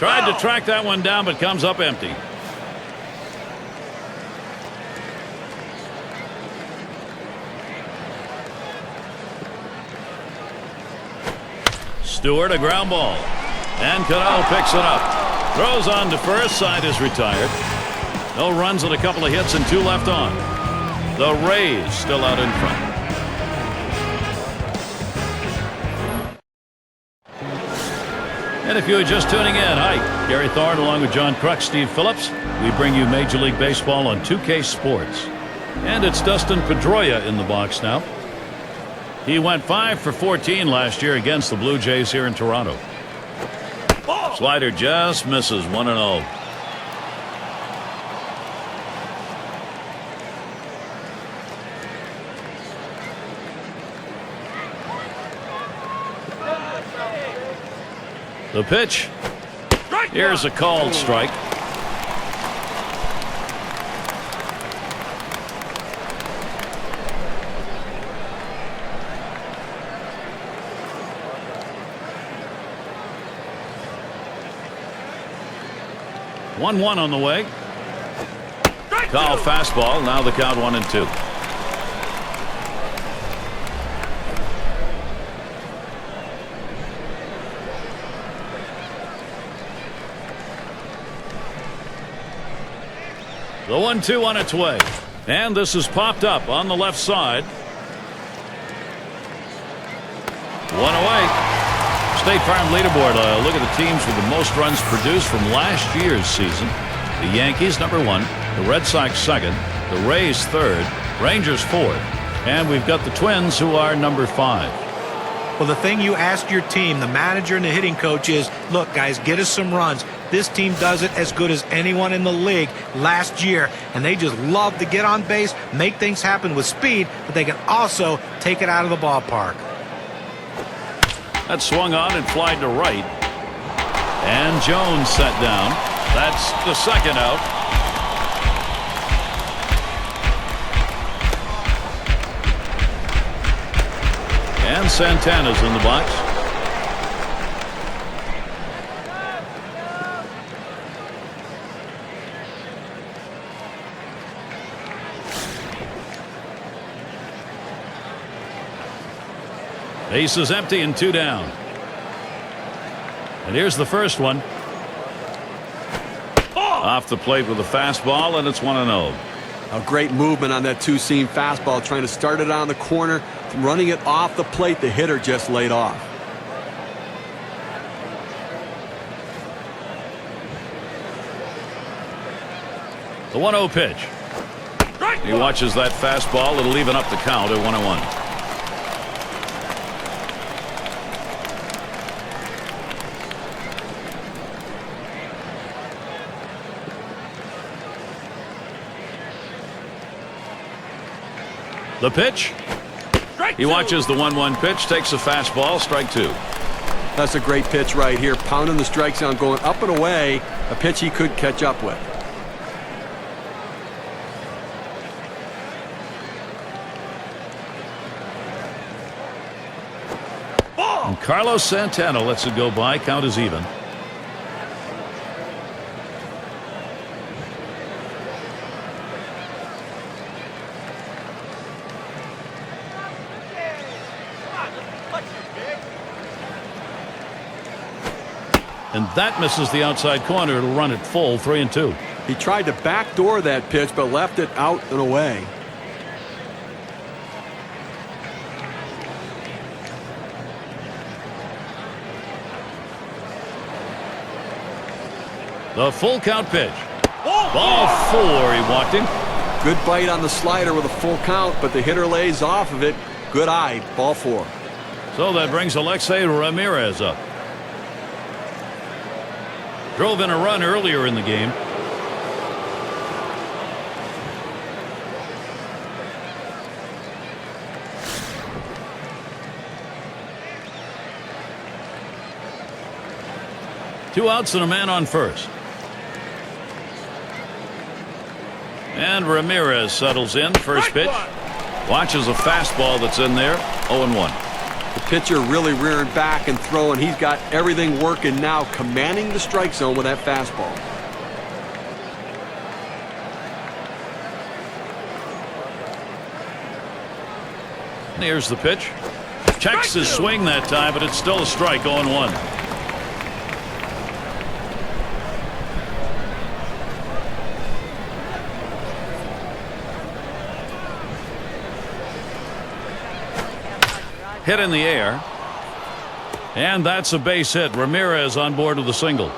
[SPEAKER 2] Tried to track that one down, but comes up empty. Stewart, a ground ball. And Cano picks it up. Throws on to first. Side is retired. No runs and a couple of hits and 2 left on. The Rays still out in front. And if you are just tuning in, hi, Gary Thorne along with John Kruk, Steve Phillips. We bring you Major League Baseball on 2K Sports. And it's Dustin Pedroia in the box now. He went 5 for 14 last year against the Blue Jays here in Toronto. Slider just misses, 1-0. The pitch. Here's a called strike. 1-1 on the way. Call fastball. Now the count 1-2. The 1-2 on its way. And this is popped up on the left side. One away. State Farm leaderboard. Look at the teams with the most runs produced from last year's season. The Yankees, #1. The Red Sox, 2nd. The Rays, 3rd. Rangers, 4th. And we've got the Twins, who are #5.
[SPEAKER 4] Well, the thing you ask your team, the manager and the hitting coach, is, look, guys, get us some runs. This team does it as good as anyone in the league last year, and they just love to get on base, make things happen with speed, but they can also take it out of the ballpark.
[SPEAKER 2] That swung on and flied to right. And Jones set down. That's the second out. And Santana's in the box. Base is empty and 2 down. And here's the first one. Off the plate with a fastball, and it's 1-0.
[SPEAKER 3] A great movement on that two-seam fastball, trying to start it on the corner, running it off the plate. The hitter just laid off.
[SPEAKER 2] The 1-0 pitch. He watches that fastball. It'll even up the count at 1-1. The pitch. He watches the 1-1 pitch, takes a fastball, strike 2.
[SPEAKER 3] That's a great pitch right here, pounding the strike zone, going up and away, a pitch he could catch up with.
[SPEAKER 2] And Carlos Santana lets it go by, count is even. And that misses the outside corner. It'll run it full, 3-2.
[SPEAKER 3] He tried to backdoor that pitch, but left it out and away.
[SPEAKER 2] The full count pitch. Ball 4. He walked him.
[SPEAKER 3] Good bite on the slider with a full count, but the hitter lays off of it. Good eye. Ball 4.
[SPEAKER 2] So that brings Alexei Ramirez up. Drove in a run earlier in the game. Two outs and a man on first. And Ramirez settles in. First pitch. Watches a fastball that's in there. 0-1.
[SPEAKER 3] The pitcher really rearing back and throwing. He's got everything working now, commanding the strike zone with that fastball.
[SPEAKER 2] And here's the pitch. Checks his swing that time, but it's still a strike. 0-1. Hit in the air. And that's a base hit. Ramirez on board with a single.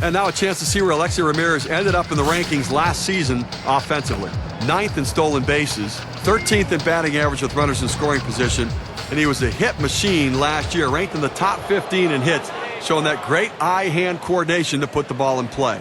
[SPEAKER 3] And now a chance to see where Alexei Ramirez ended up in the rankings last season offensively. 9th in stolen bases, 13th in batting average with runners in scoring position, and he was a hit machine last year, ranked in the top 15 in hits, showing that great eye-hand coordination to put the ball in play.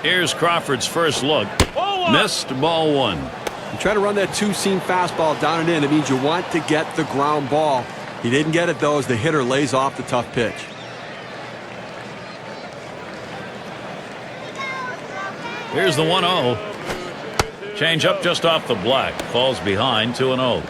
[SPEAKER 2] Here's Crawford's first look. Missed, ball 1.
[SPEAKER 3] You try to run that two-seam fastball down and in. It means you want to get the ground ball. He didn't get it, though, as the hitter lays off the tough pitch.
[SPEAKER 2] Here's the 1-0. Change up just off the black. Falls behind 2-0.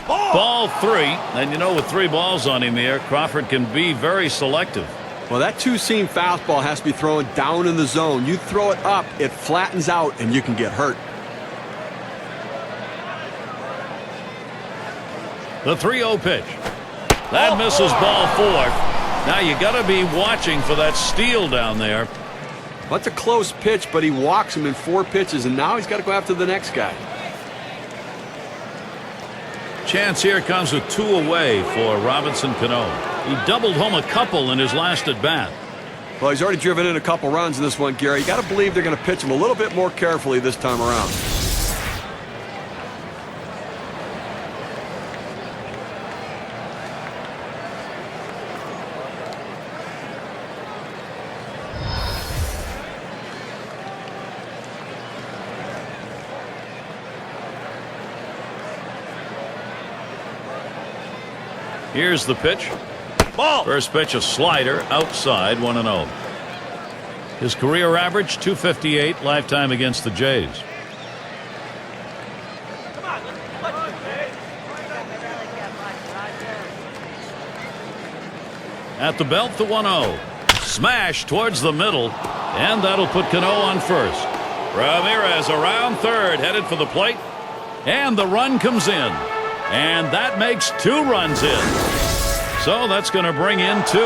[SPEAKER 2] Ball 3. And you know, with 3 balls on him here, Crawford can be very selective.
[SPEAKER 3] Well, that two-seam fastball has to be thrown down in the zone. You throw it up, it flattens out, and you can get hurt.
[SPEAKER 2] The 3-0 pitch. That misses ball 4. Now you got to be watching for that steal down there.
[SPEAKER 3] That's a close pitch, but he walks him in 4 pitches, and now he's got to go after the next guy.
[SPEAKER 2] Chance here comes with 2 away for Robinson Cano. He doubled home a couple in his last at bat.
[SPEAKER 3] Well, he's already driven in a couple runs in this one, Gary. You got to believe they're going to pitch him a little bit more carefully this time around.
[SPEAKER 2] Here's the pitch.
[SPEAKER 3] Ball.
[SPEAKER 2] First pitch, a slider outside, 1-0. His career average, 258 lifetime against the Jays. At the belt, the 1-0. Smash towards the middle, and that'll put Cano on first. Ramirez around third, headed for the plate, and the run comes in. And that makes 2 runs in. So that's going to bring in 2.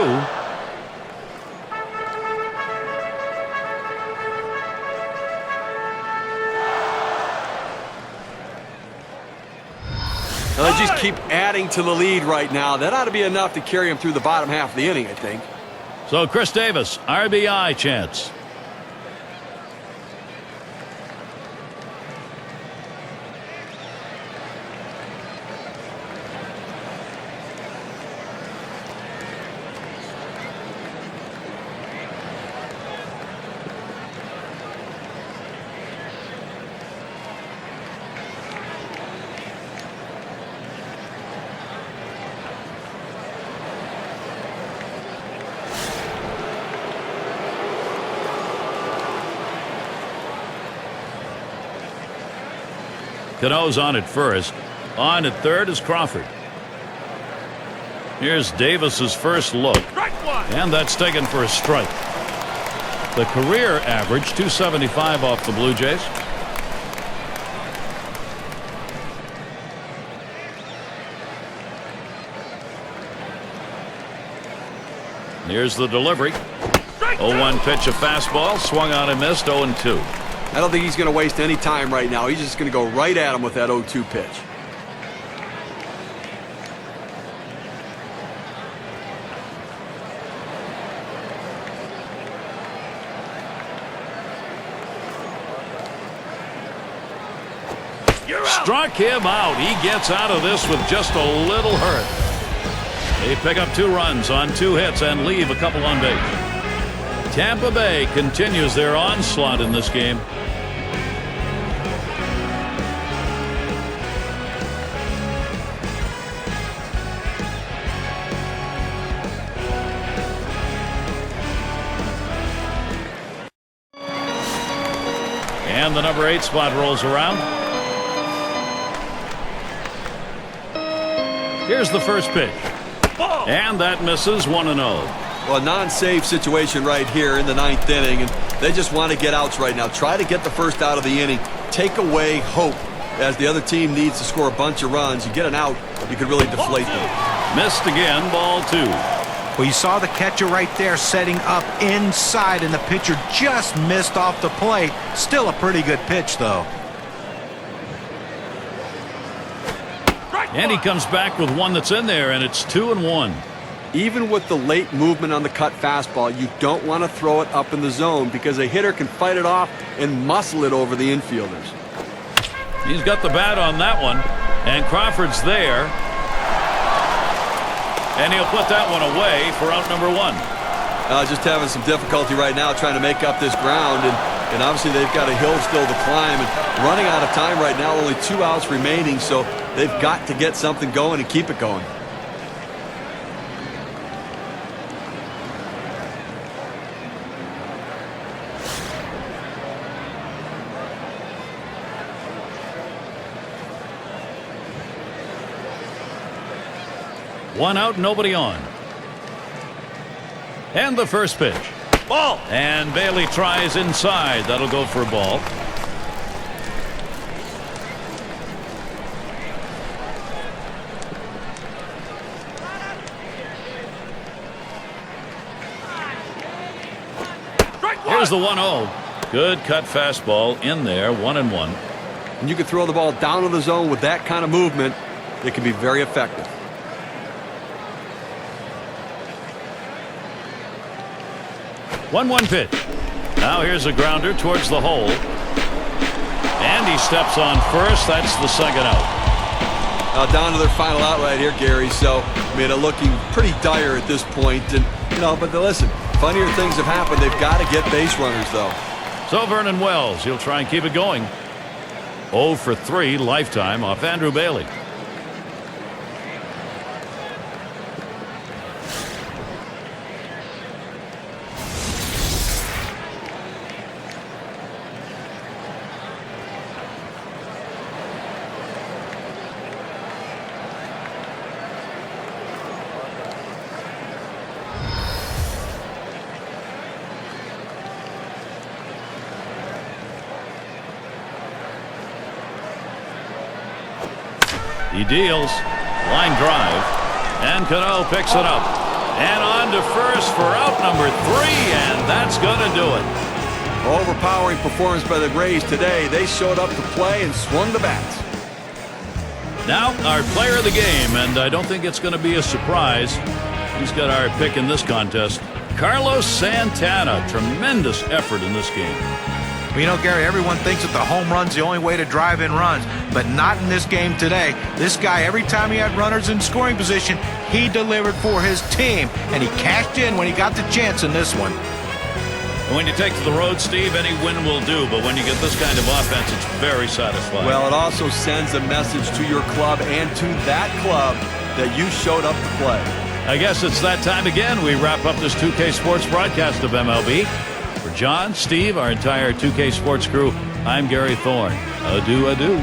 [SPEAKER 3] Now they just keep adding to the lead right now. That ought to be enough to carry him through the bottom half of the inning, I think.
[SPEAKER 2] So Chris Davis, RBI chance. Cano's on at first. On at third is Crawford. Here's Davis's first look. And that's taken for a strike. The career average, 275 off the Blue Jays. Here's the delivery. 0-1 pitch, a fastball. Swung on and missed, 0-2.
[SPEAKER 3] I don't think he's going to waste any time right now. He's just going to go right at him with that 0-2 pitch.
[SPEAKER 2] Struck him out. He gets out of this with just a little hurt. They pick up 2 runs on 2 hits and leave a couple on base. Tampa Bay continues their onslaught in this game. And the number 8 spot rolls around. Here's the first pitch. And that misses, 1-0.
[SPEAKER 3] Well, a non-save situation right here in the 9th inning, and they just want to get outs right now. Try to get the first out of the inning. Take away hope as the other team needs to score a bunch of runs. You get an out, you could really deflate them.
[SPEAKER 2] Missed again, ball 2.
[SPEAKER 4] Well, you saw the catcher right there setting up inside, and the pitcher just missed off the plate. Still a pretty good pitch, though.
[SPEAKER 2] And he comes back with one that's in there, and it's 2-1.
[SPEAKER 3] Even with the late movement on the cut fastball, you don't want to throw it up in the zone because a hitter can fight it off and muscle it over the infielders.
[SPEAKER 2] He's got the bat on that one, and Crawford's there. And he'll put that one away for out number 1.
[SPEAKER 3] Just having some difficulty right now trying to make up this ground, and And obviously they've got a hill still to climb, and running out of time right now, only 2 outs remaining, so they've got to get something going and keep it going.
[SPEAKER 2] One out, nobody on. And the first pitch. Ball. And Bailey tries inside. That'll go for a ball. Here's the 1-0. Good cut fastball in there, 1-1.
[SPEAKER 3] And you can throw the ball down to the zone with that kind of movement. It can be very effective.
[SPEAKER 2] 1-1 pitch. Now here's a grounder towards the hole. And he steps on first. That's the second out.
[SPEAKER 3] Now down to their final out right here, Gary. So, I mean, they're looking pretty dire at this point. And, but listen, funnier things have happened. They've got to get base runners, though.
[SPEAKER 2] So Vernon Wells, he'll try and keep it going. 0 for 3 lifetime off Andrew Bailey. He deals. Line drive. And Cano picks it up. And on to first for out number 3. And that's going to do it.
[SPEAKER 3] Overpowering performance by the Rays today. They showed up to play and swung the bats.
[SPEAKER 2] Now our player of the game. And I don't think it's going to be a surprise. He's got our pick in this contest. Carlos Santana. Tremendous effort in this game.
[SPEAKER 4] Well, Gary, everyone thinks that the home run's the only way to drive in runs, but not in this game today. This guy, every time he had runners in scoring position, he delivered for his team, and he cashed in when he got the chance in this one.
[SPEAKER 2] When you take to the road, Steve, any win will do, but when you get this kind of offense, it's very satisfying.
[SPEAKER 3] Well, it also sends a message to your club and to that club that you showed up to play.
[SPEAKER 2] I guess it's that time again. We wrap up this 2K Sports broadcast of MLB. For John, Steve, our entire 2K Sports crew, I'm Gary Thorne. Adieu, adieu.